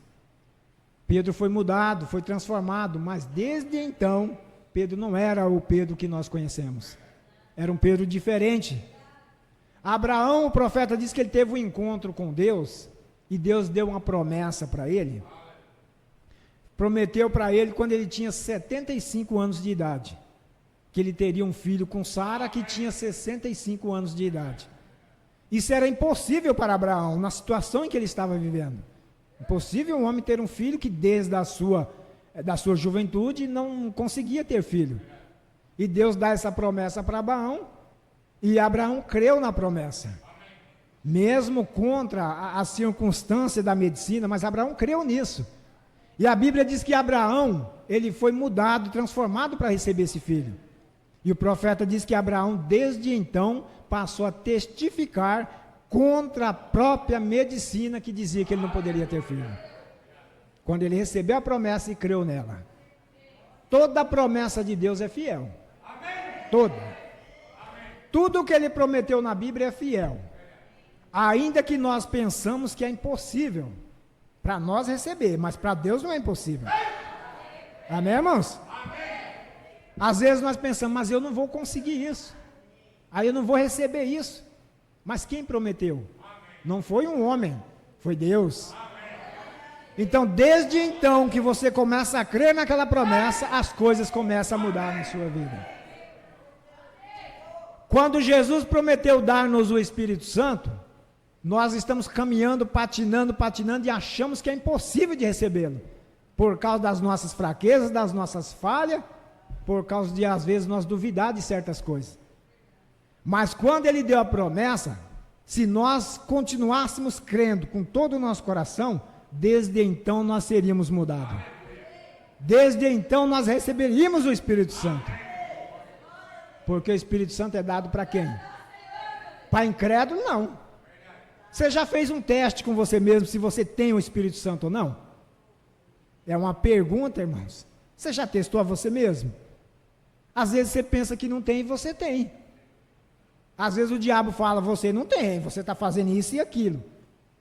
Pedro foi mudado, foi transformado, mas desde então, Pedro não era o Pedro que nós conhecemos. Era um Pedro diferente. Abraão, o profeta, diz que ele teve um encontro com Deus, e Deus deu uma promessa para ele. Prometeu para ele, quando ele tinha 75 anos de idade, que ele teria um filho com Sara, que tinha 65 anos de idade. Isso era impossível para Abraão, na situação em que ele estava vivendo. Impossível um homem ter um filho que desde a sua juventude não conseguia ter filho. E Deus dá essa promessa para Abraão, e Abraão creu na promessa. Mesmo contra a circunstância da medicina, mas Abraão creu nisso. E a Bíblia diz que Abraão, ele foi mudado, transformado para receber esse filho. E o profeta diz que Abraão, desde então, passou a testificar contra a própria medicina que dizia que ele não poderia ter filho. Quando ele recebeu a promessa e creu nela. Toda a promessa de Deus é fiel. Toda. Tudo o que ele prometeu na Bíblia é fiel. Ainda que nós pensamos que é impossível para nós receber, mas para Deus não é impossível. Amém, irmãos? Às vezes nós pensamos, mas eu não vou conseguir isso. Aí eu não vou receber isso. Mas quem prometeu? Não foi um homem, foi Deus. Então, desde então que você começa a crer naquela promessa, as coisas começam a mudar na sua vida. Quando Jesus prometeu dar-nos o Espírito Santo, nós estamos caminhando, patinando e achamos que é impossível de recebê-lo. Por causa das nossas fraquezas, das nossas falhas, por causa de, às vezes, nós duvidar de certas coisas. Mas quando ele deu a promessa, se nós continuássemos crendo com todo o nosso coração, desde então nós seríamos mudados. Desde então nós receberíamos o Espírito Santo. Porque o Espírito Santo é dado para quem? Para incrédulo, não. Você já fez um teste com você mesmo, se você tem o Espírito Santo ou não? É uma pergunta, irmãos. Você já testou a você mesmo? Às vezes você pensa que não tem e você tem. Às vezes o diabo fala, você não tem, você está fazendo isso e aquilo.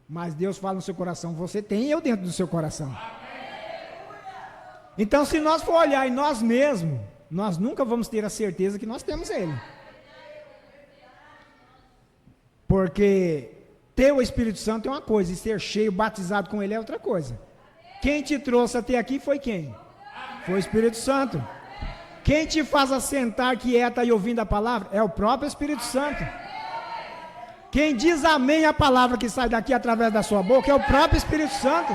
Mas Deus fala no seu coração, você tem e eu dentro do seu coração. Então, se nós for olhar em nós mesmos, nós nunca vamos ter a certeza que nós temos Ele. Porque ter o Espírito Santo é uma coisa, e ser cheio, batizado com Ele é outra coisa. Quem te trouxe até aqui foi quem? Foi o Espírito Santo. Quem te faz assentar quieta e ouvindo a palavra? É o próprio Espírito Santo. Quem diz amém à palavra que sai daqui através da sua boca é o próprio Espírito Santo.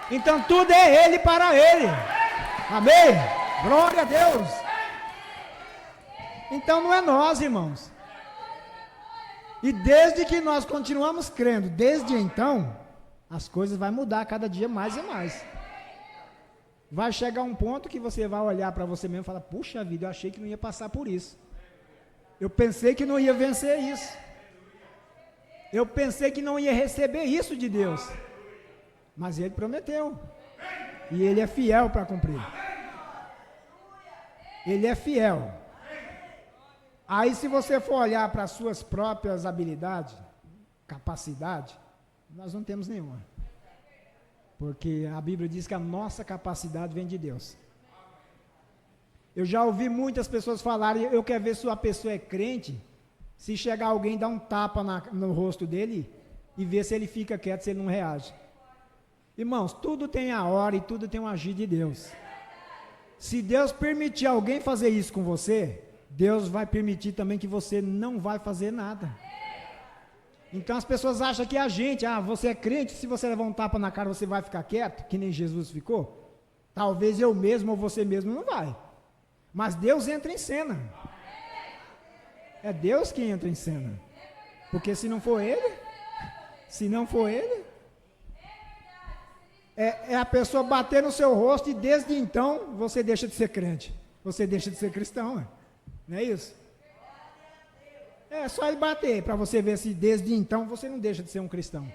Então tudo é Ele para Ele. Amém? Glória a Deus. Então não é nós, irmãos. E desde que nós continuamos crendo, desde então, as coisas vão mudar cada dia mais e mais. Vai chegar um ponto que você vai olhar para você mesmo e falar, puxa vida, eu achei que não ia passar por isso. Eu pensei que não ia vencer isso. Eu pensei que não ia receber isso de Deus. Mas Ele prometeu. E Ele é fiel para cumprir. Ele é fiel. Aí, se você for olhar para as suas próprias habilidades, capacidade, nós não temos nenhuma. Porque a Bíblia diz que a nossa capacidade vem de Deus. Eu já ouvi muitas pessoas falarem, eu quero ver se a pessoa é crente, se chegar alguém dar um tapa no rosto dele e ver se ele fica quieto, se ele não reage. Irmãos, tudo tem a hora e tudo tem um agir de Deus. Se Deus permitir alguém fazer isso com você, Deus vai permitir também que você não vai fazer nada. Então as pessoas acham que a gente, você é crente, se você levar um tapa na cara você vai ficar quieto, que nem Jesus ficou? Talvez eu mesmo ou você mesmo não vai. Mas Deus entra em cena. É Deus que entra em cena. Porque se não for Ele, é a pessoa bater no seu rosto e desde então você deixa de ser crente. Você deixa de ser cristão, não é isso? É só ele bater para você ver se desde então você não deixa de ser um cristão.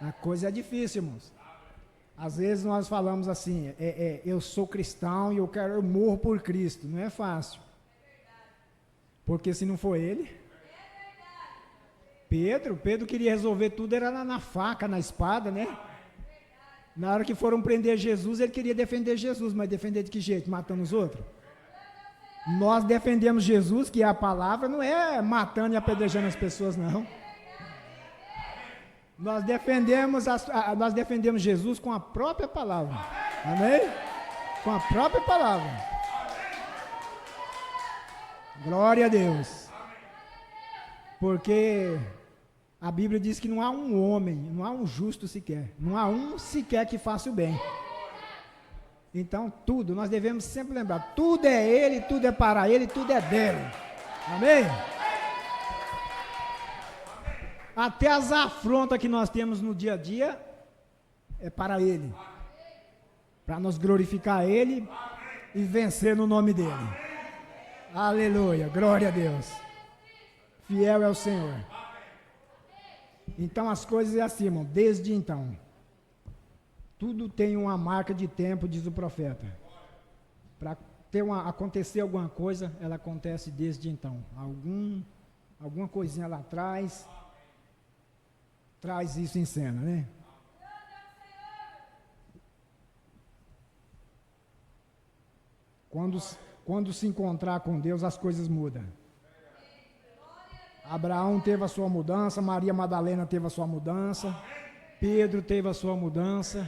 A coisa é difícil, irmãos. Às vezes nós falamos assim, eu sou cristão e eu morro por Cristo. Não é fácil. Porque se não for ele... Pedro queria resolver tudo, era na faca, na espada, né? Na hora que foram prender Jesus, ele queria defender Jesus, mas defender de que jeito? Matando os outros? Nós defendemos Jesus, que é a palavra, não é matando e apedrejando as pessoas, não. Nós defendemos Jesus com a própria palavra. Amém? Com a própria palavra. Glória a Deus. Porque a Bíblia diz que não há um homem, não há um justo sequer, não há um sequer que faça o bem. Então tudo, nós devemos sempre lembrar, tudo é Ele, tudo é para Ele, tudo é dele. Amém? Até as afrontas que nós temos no dia a dia, é para Ele. Para nós glorificar Ele e vencer no nome dEle. Aleluia, glória a Deus. Fiel é o Senhor. Então as coisas é assim, irmão, desde então. Tudo tem uma marca de tempo, diz o profeta. Para acontecer alguma coisa, ela acontece desde então. Alguma coisinha lá atrás, traz isso em cena, né? Quando se encontrar com Deus, as coisas mudam. Abraão teve a sua mudança, Maria Madalena teve a sua mudança, Pedro teve a sua mudança.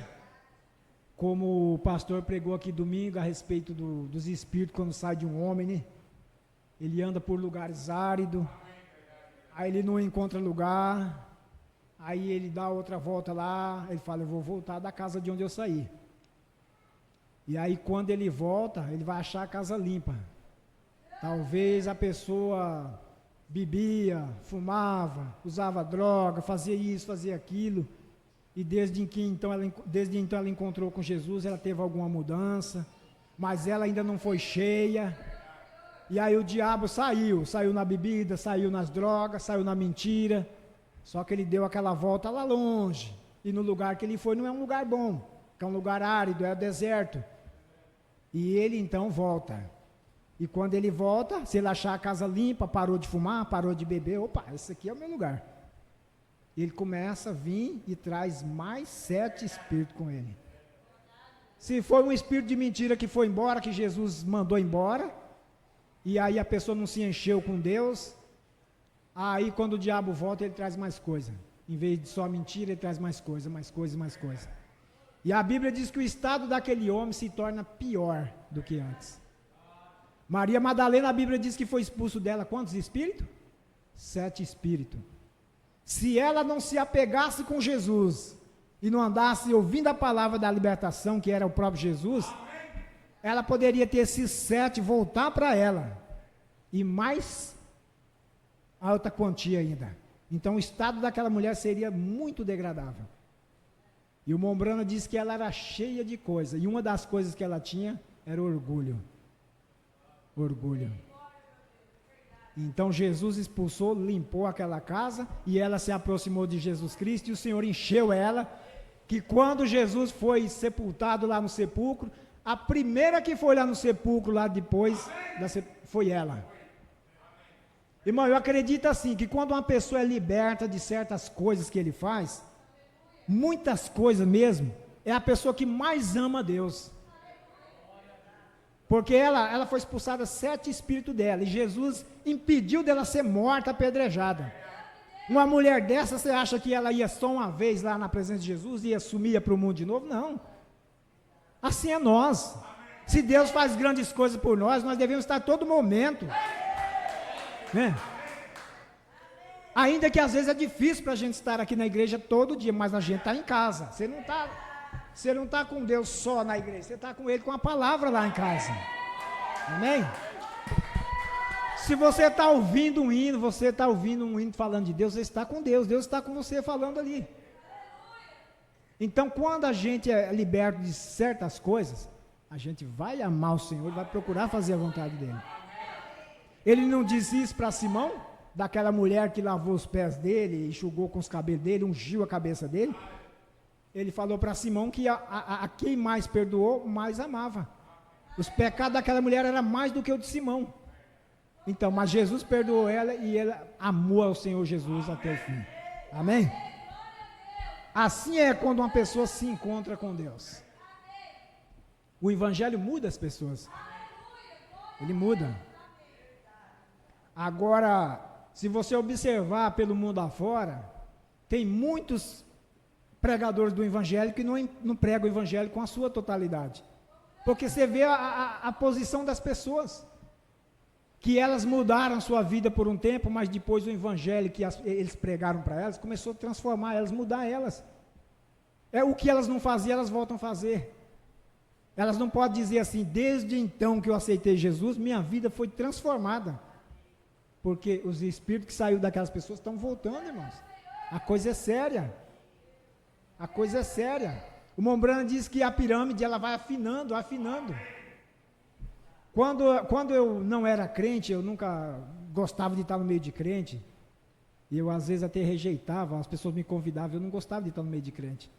Como o pastor pregou aqui domingo a respeito dos espíritos quando sai de um homem, né? Ele anda por lugares áridos, aí ele não encontra lugar, aí ele dá outra volta lá, ele fala, eu vou voltar da casa de onde eu saí. E aí quando ele volta, ele vai achar a casa limpa. Talvez a pessoa bebia, fumava, usava droga, fazia isso, fazia aquilo. E desde então ela encontrou com Jesus, ela teve alguma mudança, mas ela ainda não foi cheia. E aí o diabo saiu na bebida, saiu nas drogas, saiu na mentira. Só que ele deu aquela volta lá longe. E no lugar que ele foi não é um lugar bom, que é um lugar árido, é deserto. E ele então volta. E quando ele volta, se ele achar a casa limpa, parou de fumar, parou de beber, opa, esse aqui é o meu lugar. Ele começa a vir e traz mais 7 espíritos com ele. Se foi um espírito de mentira que foi embora, que Jesus mandou embora, e aí a pessoa não se encheu com Deus, aí quando o diabo volta, ele traz mais coisa. Em vez de só mentira, ele traz mais coisa, mais coisa, mais coisa. E a Bíblia diz que o estado daquele homem se torna pior do que antes. Maria Madalena, a Bíblia diz que foi expulso dela quantos espíritos? 7 espíritos. Se ela não se apegasse com Jesus e não andasse ouvindo a palavra da libertação, que era o próprio Jesus, ela poderia ter esses 7 voltar para ela e mais alta quantia ainda. Então o estado daquela mulher seria muito degradável. E o Mombrana diz que ela era cheia de coisa, e uma das coisas que ela tinha era orgulho. Orgulho. Então Jesus expulsou, limpou aquela casa, e ela se aproximou de Jesus Cristo, e o Senhor encheu ela, que quando Jesus foi sepultado lá no sepulcro, A primeira que foi lá no sepulcro, lá depois, foi ela. Irmão, eu acredito assim, que quando uma pessoa é liberta de certas coisas que ele faz, muitas coisas mesmo, é a pessoa que mais ama a Deus. Porque ela foi expulsada 7 espíritos dela, e Jesus impediu dela ser morta, apedrejada. Uma mulher dessa, você acha que ela ia só uma vez lá na presença de Jesus e ia sumir para o mundo de novo? Não. Assim é nós. Se Deus faz grandes coisas por nós, nós devemos estar a todo momento. Né? Ainda que às vezes é difícil para a gente estar aqui na igreja todo dia, mas a gente está em casa. Você não está com Deus só na igreja, você está com Ele com a palavra lá em casa. Amém? Se você está ouvindo um hino, você está ouvindo um hino falando de Deus, você está com Deus, Deus está com você falando ali. Então, quando a gente é liberto de certas coisas, a gente vai amar o Senhor, vai procurar fazer a vontade dEle. Ele não disse isso para Simão, daquela mulher que lavou os pés dele, enxugou com os cabelos dele, ungiu a cabeça dele? Ele falou para Simão que a quem mais perdoou, mais amava. Os pecados daquela mulher eram mais do que o de Simão. Então, mas Jesus perdoou ela e ela amou ao Senhor Jesus até o fim. Amém? Assim é quando uma pessoa se encontra com Deus. O Evangelho muda as pessoas. Ele muda. Agora, se você observar pelo mundo afora, tem muitos pregadores do Evangelho que não pregam o Evangelho com a sua totalidade. Porque você vê a posição das pessoas, que elas mudaram sua vida por um tempo, mas depois o Evangelho que eles pregaram para elas, começou a transformar elas, mudar elas. É o que elas não faziam, elas voltam a fazer. Elas não podem dizer assim, desde então que eu aceitei Jesus, minha vida foi transformada. Porque os espíritos que saíram daquelas pessoas estão voltando, irmãos. A coisa é séria. A coisa é séria. O Mombrana diz que a pirâmide ela vai afinando, afinando. Quando eu não era crente, eu nunca gostava de estar no meio de crente. E eu às vezes até rejeitava, as pessoas me convidavam, eu não gostava de estar no meio de crente.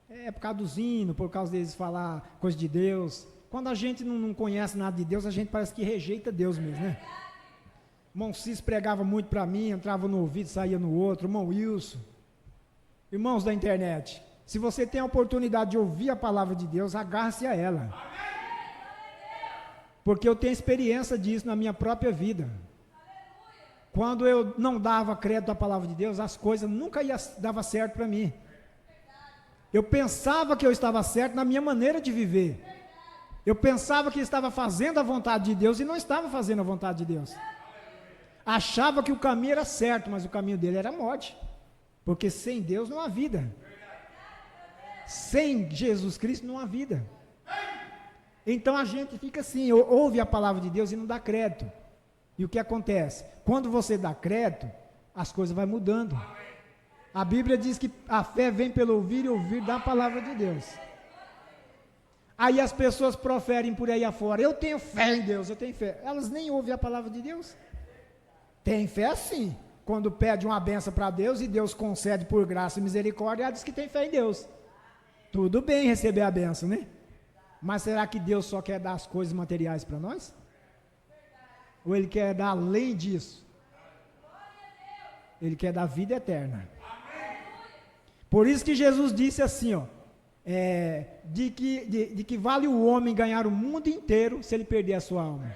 É por causa dos hinos, por causa deles falar coisa de Deus. Quando a gente não conhece nada de Deus, a gente parece que rejeita Deus mesmo, né? Irmão Cis pregava muito para mim, entrava no ouvido, saía no outro. Irmão Wilson. Irmãos da internet, se você tem a oportunidade de ouvir a palavra de Deus, agarre-se a ela. Porque eu tenho experiência disso na minha própria vida. Quando eu não dava crédito à palavra de Deus, as coisas nunca dava certo para mim. Eu pensava que eu estava certo na minha maneira de viver. Eu pensava que estava fazendo a vontade de Deus e não estava fazendo a vontade de Deus. Achava que o caminho era certo, mas o caminho dele era a morte. Porque sem Deus não há vida. Sem Jesus Cristo não há vida. Então a gente fica assim, ouve a palavra de Deus e não dá crédito. E o que acontece? Quando você dá crédito, as coisas vão mudando. A Bíblia diz que a fé vem pelo ouvir e ouvir da palavra de Deus. Aí as pessoas proferem por aí afora, eu tenho fé em Deus, eu tenho fé. Elas nem ouvem a palavra de Deus. Tem fé sim. Quando pede uma benção para Deus e Deus concede por graça e misericórdia, ela diz que tem fé em Deus. Tudo bem receber a benção, né? Mas será que Deus só quer dar as coisas materiais para nós? Ou Ele quer dar além disso? Ele quer dar vida eterna. Por isso que Jesus disse assim, ó, de que vale o homem ganhar o mundo inteiro se ele perder a sua alma.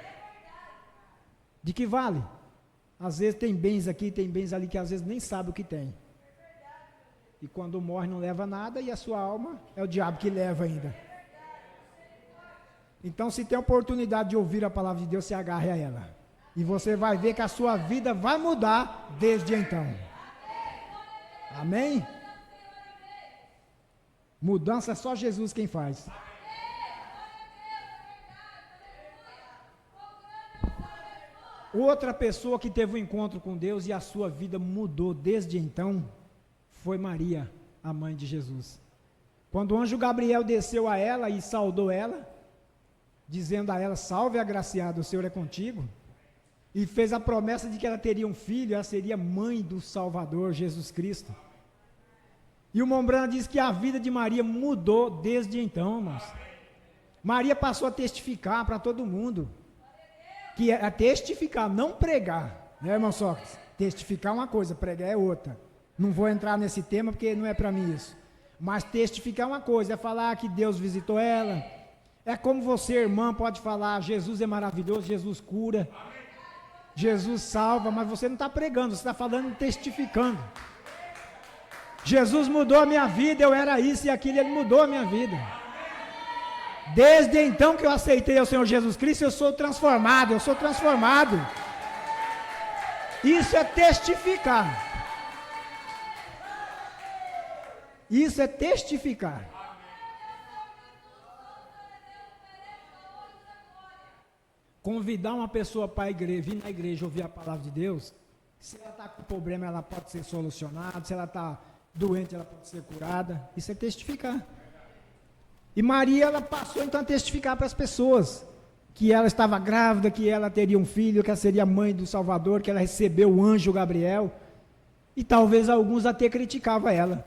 De que vale? Às vezes tem bens aqui, tem bens ali que às vezes nem sabe o que tem. E quando morre não leva nada e a sua alma é o diabo que leva ainda. Então, se tem a oportunidade de ouvir a palavra de Deus, se agarre a ela. E você vai ver que a sua vida vai mudar desde então. Amém? Mudança é só Jesus quem faz. Outra pessoa que teve um encontro com Deus e a sua vida mudou desde então, foi Maria, a mãe de Jesus. Quando o anjo Gabriel desceu a ela e saudou ela, dizendo a ela, salve agraciada, o Senhor é contigo, e fez a promessa de que ela teria um filho, ela seria mãe do Salvador, Jesus Cristo. E o Mombrana diz que a vida de Maria mudou desde então, irmãos. Maria passou a testificar para todo mundo. Que é testificar, não pregar. Né, irmão Sócrates? Testificar é uma coisa, pregar é outra. Não vou entrar nesse tema porque não é para mim isso. Mas testificar é uma coisa, é falar que Deus visitou ela. É como você, irmã, pode falar, Jesus é maravilhoso, Jesus cura, Jesus salva, mas você não está pregando, você está falando, testificando. Jesus mudou a minha vida, eu era isso e aquilo, Ele mudou a minha vida. Desde então que eu aceitei o Senhor Jesus Cristo, eu sou transformado, eu sou transformado. Isso é testificar. Isso é testificar. Convidar uma pessoa para a igreja, vir na igreja ouvir a palavra de Deus, se ela está com problema, ela pode ser solucionada, se ela está doente, ela pode ser curada. Isso é testificar. E Maria, ela passou então a testificar para as pessoas que ela estava grávida, que ela teria um filho, que ela seria mãe do Salvador, que ela recebeu o anjo Gabriel. E talvez alguns até criticavam ela.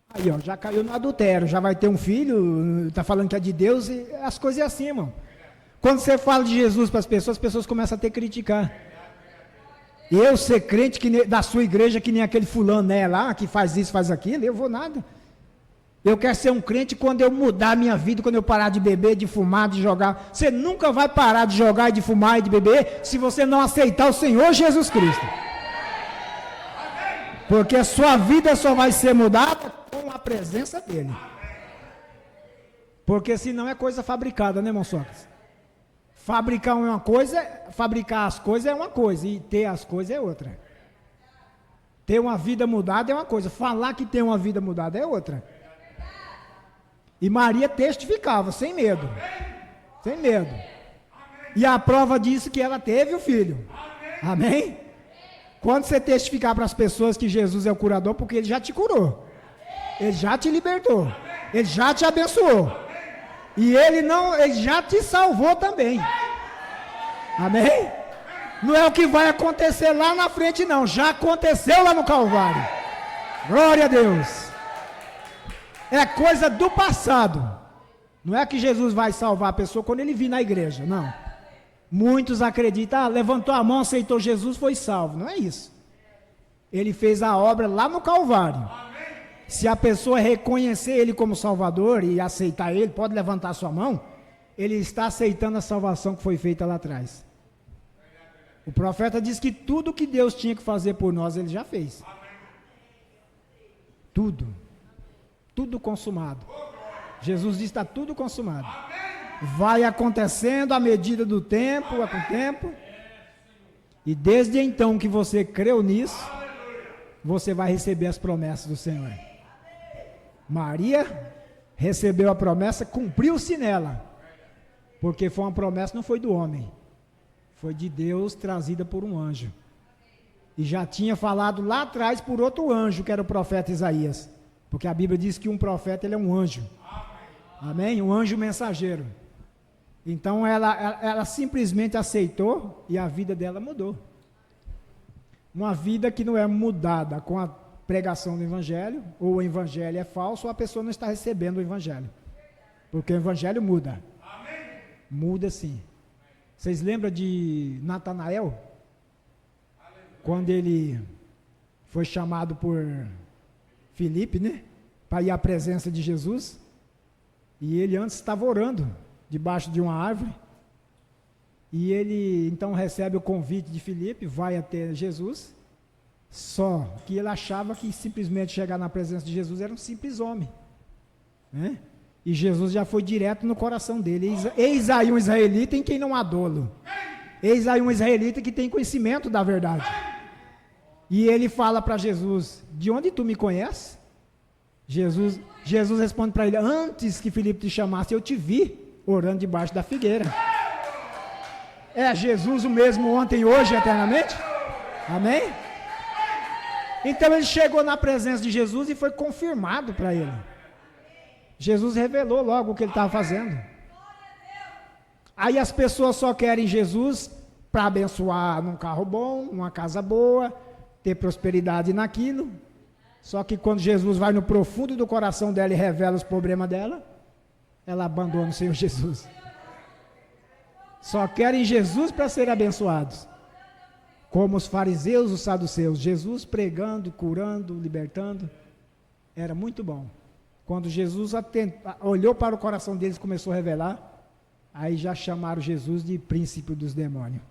Aí, ó, já caiu no adultério, já vai ter um filho, está falando que é de Deus, e as coisas é assim, irmão. Quando você fala de Jesus para as pessoas começam a te criticar. Eu ser crente da sua igreja, que nem aquele fulano, né, lá, que faz isso, faz aquilo, eu vou nada. Eu quero ser um crente quando eu mudar a minha vida, quando eu parar de beber, de fumar, de jogar. Você nunca vai parar de jogar, de fumar e de beber, se você não aceitar o Senhor Jesus Cristo. Porque a sua vida só vai ser mudada com a presença dEle. Porque senão é coisa fabricada, né, irmão Sócrates? Fabricar uma coisa, fabricar as coisas é uma coisa, e ter as coisas é outra. Ter uma vida mudada é uma coisa, falar que tem uma vida mudada é outra. E Maria testificava, sem medo. Sem medo. E a prova disso é que ela teve o filho. Amém? Quando você testificar para as pessoas que Jesus é o curador, porque Ele já te curou. Ele já te libertou. Ele já te abençoou. E Ele já te salvou também. Amém? Não é o que vai acontecer lá na frente, não. Já aconteceu lá no Calvário. Glória a Deus. É coisa do passado. Não é que Jesus vai salvar a pessoa quando Ele vir na igreja, não. Muitos acreditam, levantou a mão, aceitou Jesus, foi salvo. Não é isso. Ele fez a obra lá no Calvário. Se a pessoa reconhecer Ele como Salvador e aceitar Ele, pode levantar sua mão, ele está aceitando a salvação que foi feita lá atrás. O profeta diz que tudo que Deus tinha que fazer por nós, Ele já fez. Tudo. Tudo consumado. Jesus diz que está tudo consumado. Vai acontecendo à medida do tempo, com o tempo. E desde então que você creu nisso, você vai receber as promessas do Senhor. Maria recebeu a promessa, cumpriu-se nela. Porque foi uma promessa, não foi do homem. Foi de Deus, trazida por um anjo. E já tinha falado lá atrás por outro anjo, que era o profeta Isaías. Porque a Bíblia diz que um profeta, ele é um anjo. Amém? Um anjo mensageiro. Então ela simplesmente aceitou e a vida dela mudou. Uma vida que não é mudada com a pregação do Evangelho, ou o Evangelho é falso, ou a pessoa não está recebendo o Evangelho. Porque o Evangelho muda. Muda sim. Vocês lembram de Natanael? Quando ele foi chamado por Filipe, né? Para ir à presença de Jesus. E ele antes estava orando debaixo de uma árvore. E ele então recebe o convite de Filipe, vai até Jesus. Só que ele achava que simplesmente chegar na presença de Jesus era um simples homem, né? E Jesus já foi direto no coração dele. Eis aí um israelita em quem não há dolo. Eis aí um israelita que tem conhecimento da verdade. E ele fala para Jesus: de onde tu me conheces? Jesus responde para ele: antes que Filipe te chamasse, eu te vi orando debaixo da figueira. É Jesus o mesmo ontem, hoje e eternamente? Amém? Então ele chegou na presença de Jesus e foi confirmado para ele. Jesus revelou logo o que ele estava fazendo. Aí as pessoas só querem Jesus para abençoar num carro bom, numa casa boa, ter prosperidade naquilo. Só que quando Jesus vai no profundo do coração dela e revela os problemas dela, ela abandona o Senhor Jesus. Só querem Jesus para serem abençoados. Como os fariseus, os saduceus. Jesus pregando, curando, libertando. Era muito bom. Quando Jesus olhou para o coração deles e começou a revelar, aí já chamaram Jesus de príncipe dos demônios.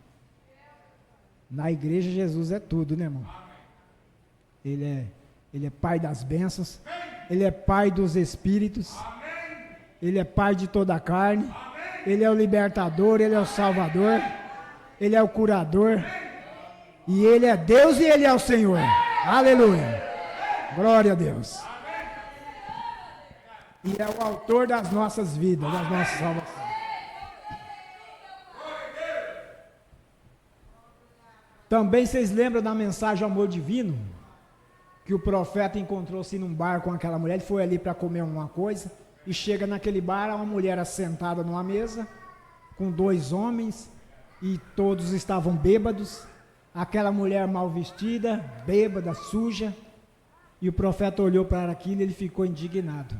Na igreja Jesus é tudo, né, irmão? Ele é pai das bênçãos, ele é pai dos espíritos, ele é pai de toda a carne, ele é o libertador, ele é o salvador, ele é o curador, e ele é Deus e ele é o Senhor. Aleluia! Glória a Deus! E é o autor das nossas vidas, das nossas salvações. Também vocês lembram da mensagem Amor Divino? Que o profeta encontrou-se num bar com aquela mulher, ele foi ali para comer alguma coisa, e chega naquele bar, uma mulher assentada numa mesa, com 2 homens, e todos estavam bêbados, aquela mulher mal vestida, bêbada, suja, e o profeta olhou para aquilo e ele ficou indignado.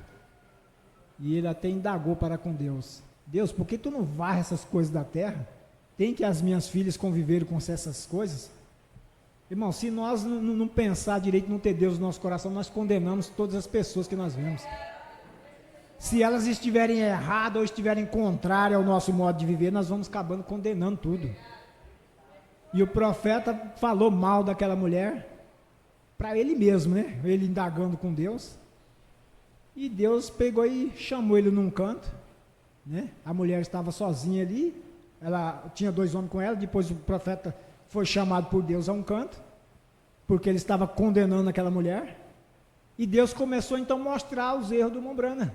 E ele até indagou para com Deus: Deus, por que tu não varre essas coisas da terra? Tem que as minhas filhas conviverem com essas coisas? Irmão, se nós não pensar direito, não ter Deus no nosso coração, nós condenamos todas as pessoas que nós vemos. Se elas estiverem erradas ou estiverem contrárias ao nosso modo de viver, nós vamos acabando condenando tudo. E o profeta falou mal daquela mulher, para ele mesmo, né? Ele indagando com Deus. E Deus pegou e chamou ele num canto, né? A mulher estava sozinha ali, ela tinha 2 homens com ela. Depois o profeta foi chamado por Deus a um canto, porque ele estava condenando aquela mulher. E Deus começou então a mostrar os erros do Mombrana.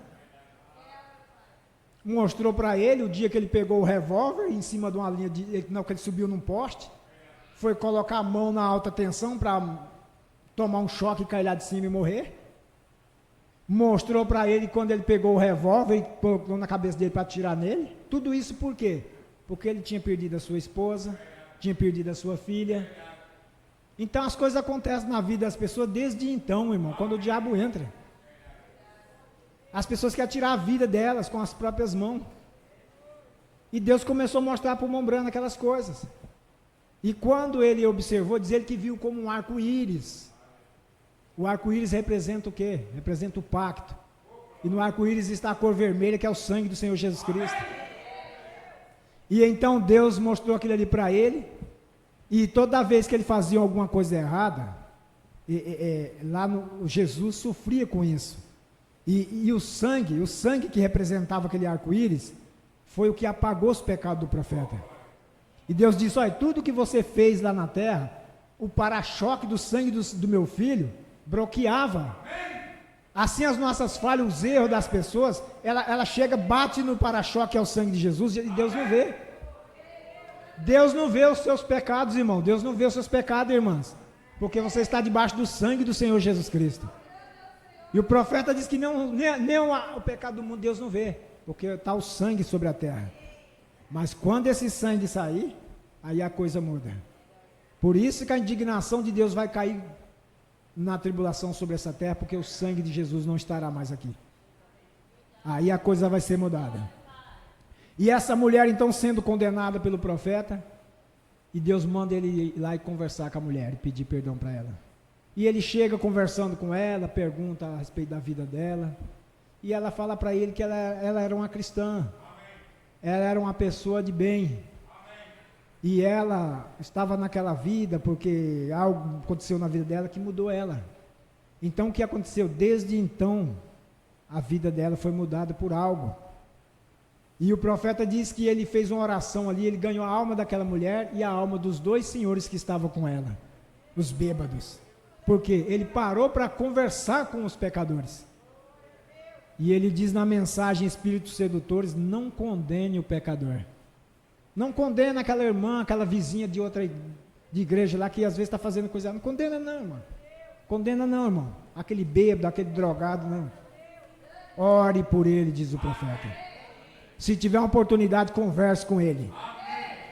Mostrou para ele o dia que ele pegou o revólver em cima de uma linha, que ele subiu num poste, foi colocar a mão na alta tensão para tomar um choque e cair lá de cima e morrer. Mostrou para ele quando ele pegou o revólver e colocou na cabeça dele para atirar nele. Tudo isso por quê? Porque ele tinha perdido a sua esposa, tinha perdido a sua filha. Então as coisas acontecem na vida das pessoas desde então, irmão, quando o diabo entra. As pessoas querem tirar a vida delas com as próprias mãos. E Deus começou a mostrar para o Mombrana aquelas coisas. E quando ele observou, diz ele que viu como um arco-íris. O arco-íris representa o quê? Representa o pacto. E no arco-íris está a cor vermelha, que é o sangue do Senhor Jesus Cristo. E então Deus mostrou aquilo ali para ele. E toda vez que ele fazia alguma coisa errada, Jesus sofria com isso. E o sangue que representava aquele arco-íris, foi o que apagou os pecados do profeta. E Deus disse: olha, tudo que você fez lá na terra, o para-choque do sangue do meu filho bloqueava. Assim as nossas falhas, os erros das pessoas, ela chega, bate no para-choque, é o sangue de Jesus, e Deus não vê. Deus não vê os seus pecados, irmão. Deus não vê os seus pecados, irmãs, porque você está debaixo do sangue do Senhor Jesus Cristo. E o profeta diz que nem o pecado do mundo Deus não vê, porque está o sangue sobre a terra. Mas quando esse sangue sair, aí a coisa muda. Por isso que a indignação de Deus vai cair na tribulação sobre essa terra, porque o sangue de Jesus não estará mais aqui. Aí a coisa vai ser mudada. E essa mulher então sendo condenada pelo profeta, e Deus manda ele ir lá e conversar com a mulher, e pedir perdão para ela. E ele chega conversando com ela, pergunta a respeito da vida dela, e ela fala para ele que ela era uma cristã, ela era uma pessoa de bem, e ela estava naquela vida porque algo aconteceu na vida dela que mudou ela. Então o que aconteceu? Desde então, a vida dela foi mudada por algo. E o profeta diz que ele fez uma oração ali, ele ganhou a alma daquela mulher e a alma dos 2 senhores que estavam com ela, os bêbados. Porque ele parou para conversar com os pecadores. E ele diz na mensagem Espíritos Sedutores: não condene o pecador. Não condena aquela irmã, aquela vizinha de outra de igreja lá, que às vezes está fazendo coisa errada. Não condena não, irmão. Condena não, irmão. Aquele bêbado, aquele drogado, não. Ore por ele, diz o profeta. Se tiver uma oportunidade, converse com ele.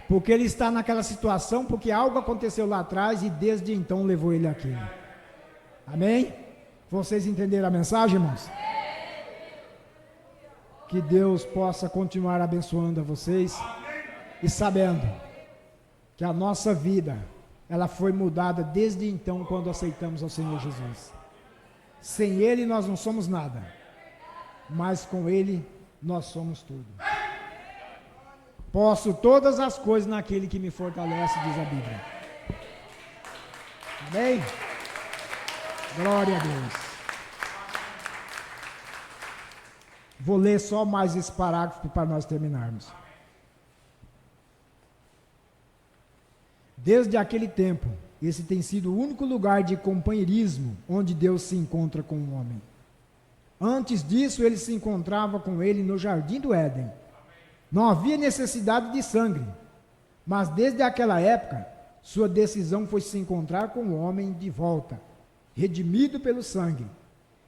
Porque ele está naquela situação, porque algo aconteceu lá atrás e desde então levou ele aqui. Amém? Vocês entenderam a mensagem, irmãos? Que Deus possa continuar abençoando a vocês e sabendo que a nossa vida, ela foi mudada desde então quando aceitamos ao Senhor Jesus. Sem Ele nós não somos nada, mas com Ele nós somos tudo. Posso todas as coisas naquele que me fortalece, diz a Bíblia. Amém? Glória a Deus. Vou ler só mais esse parágrafo para nós terminarmos. Desde aquele tempo, esse tem sido o único lugar de companheirismo onde Deus se encontra com o homem. Antes disso, ele se encontrava com ele no jardim do Éden. Não havia necessidade de sangue, mas desde aquela época, sua decisão foi se encontrar com o homem de volta, redimido pelo sangue.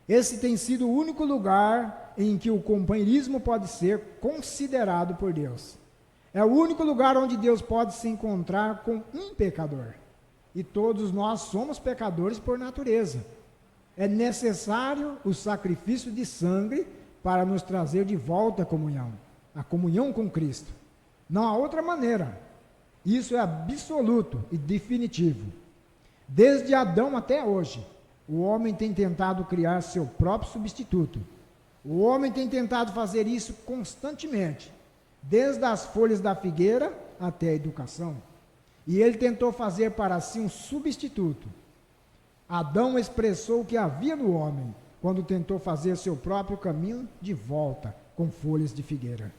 Esse tem sido o único lugar em que o companheirismo pode ser considerado por Deus. É o único lugar onde Deus pode se encontrar com um pecador. E todos nós somos pecadores por natureza. É necessário o sacrifício de sangue para nos trazer de volta a comunhão com Cristo. Não há outra maneira. Isso é absoluto e definitivo. Desde Adão até hoje, o homem tem tentado criar seu próprio substituto. O homem tem tentado fazer isso constantemente, desde as folhas da figueira até a educação. E ele tentou fazer para si um substituto. Adão expressou o que havia no homem, quando tentou fazer seu próprio caminho de volta com folhas de figueira.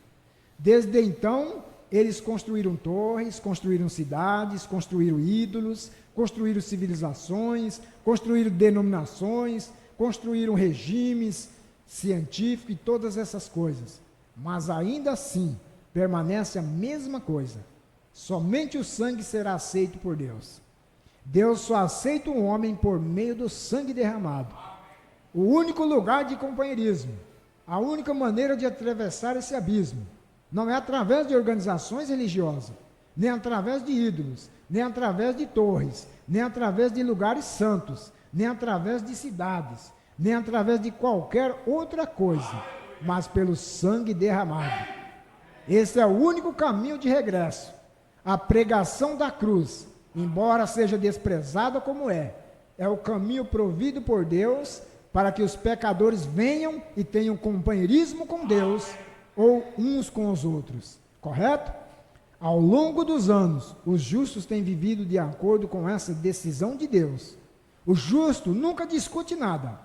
Desde então, eles construíram torres, construíram cidades, construíram ídolos, construíram civilizações, construíram denominações, construíram regimes científicos e todas essas coisas. Mas ainda assim, permanece a mesma coisa. Somente o sangue será aceito por Deus. Deus só aceita um homem por meio do sangue derramado. O único lugar de companheirismo, a única maneira de atravessar esse abismo, não é através de organizações religiosas, nem através de ídolos, nem através de torres, nem através de lugares santos, nem através de cidades, nem através de qualquer outra coisa, mas pelo sangue derramado. Esse é o único caminho de regresso. A pregação da cruz, embora seja desprezada como é o caminho provido por Deus para que os pecadores venham e tenham companheirismo com Deus ou uns com os outros. Correto? Ao longo dos anos, os justos têm vivido de acordo com essa decisão de Deus. O justo nunca discute nada.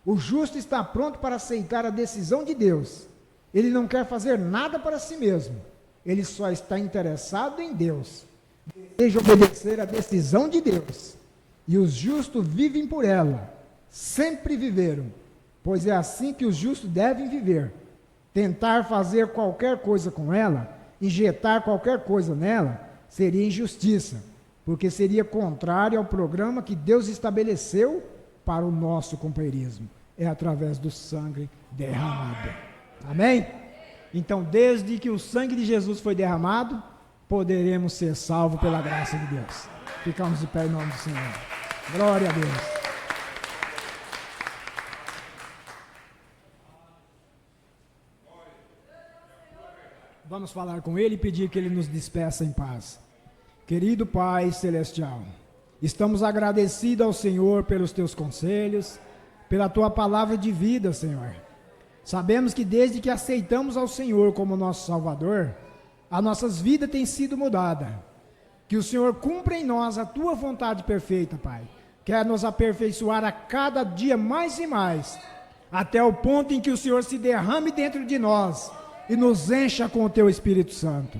O justo está pronto para aceitar a decisão de Deus. Ele não quer fazer nada para si mesmo. Ele só está interessado em Deus. Deseja obedecer à decisão de Deus. E os justos vivem por ela. Sempre viveram. Pois é assim que os justos devem viver. Tentar fazer qualquer coisa com ela, injetar qualquer coisa nela, seria injustiça, porque seria contrário ao programa que Deus estabeleceu para o nosso companheirismo. É através do sangue derramado. Amém? Então, desde que o sangue de Jesus foi derramado, poderemos ser salvos pela graça de Deus. Ficamos de pé em nome do Senhor. Glória a Deus. Vamos falar com Ele e pedir que Ele nos despeça em paz. Querido Pai Celestial, estamos agradecidos ao Senhor pelos Teus conselhos, pela Tua palavra de vida, Senhor. Sabemos que desde que aceitamos ao Senhor como nosso Salvador, as nossas vidas têm sido mudadas. Que o Senhor cumpra em nós a Tua vontade perfeita, Pai. Quer nos aperfeiçoar a cada dia mais e mais, até o ponto em que o Senhor se derrame dentro de nós e nos encha com o Teu Espírito Santo.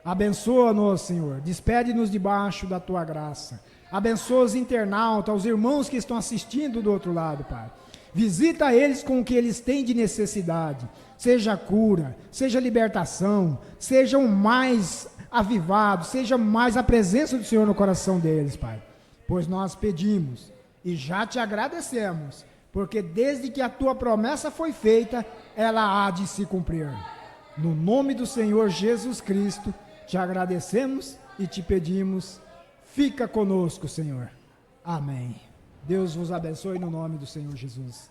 Abençoa-nos, Senhor. Despede-nos debaixo da Tua graça. Abençoa os internautas, os irmãos que estão assistindo do outro lado, Pai. Visita eles com o que eles têm de necessidade. Seja cura, seja libertação, sejam mais avivados, seja mais a presença do Senhor no coração deles, Pai. Pois nós pedimos e já Te agradecemos, porque desde que a Tua promessa foi feita, ela há de se cumprir. No nome do Senhor Jesus Cristo, Te agradecemos e Te pedimos, fica conosco, Senhor. Amém. Deus vos abençoe no nome do Senhor Jesus.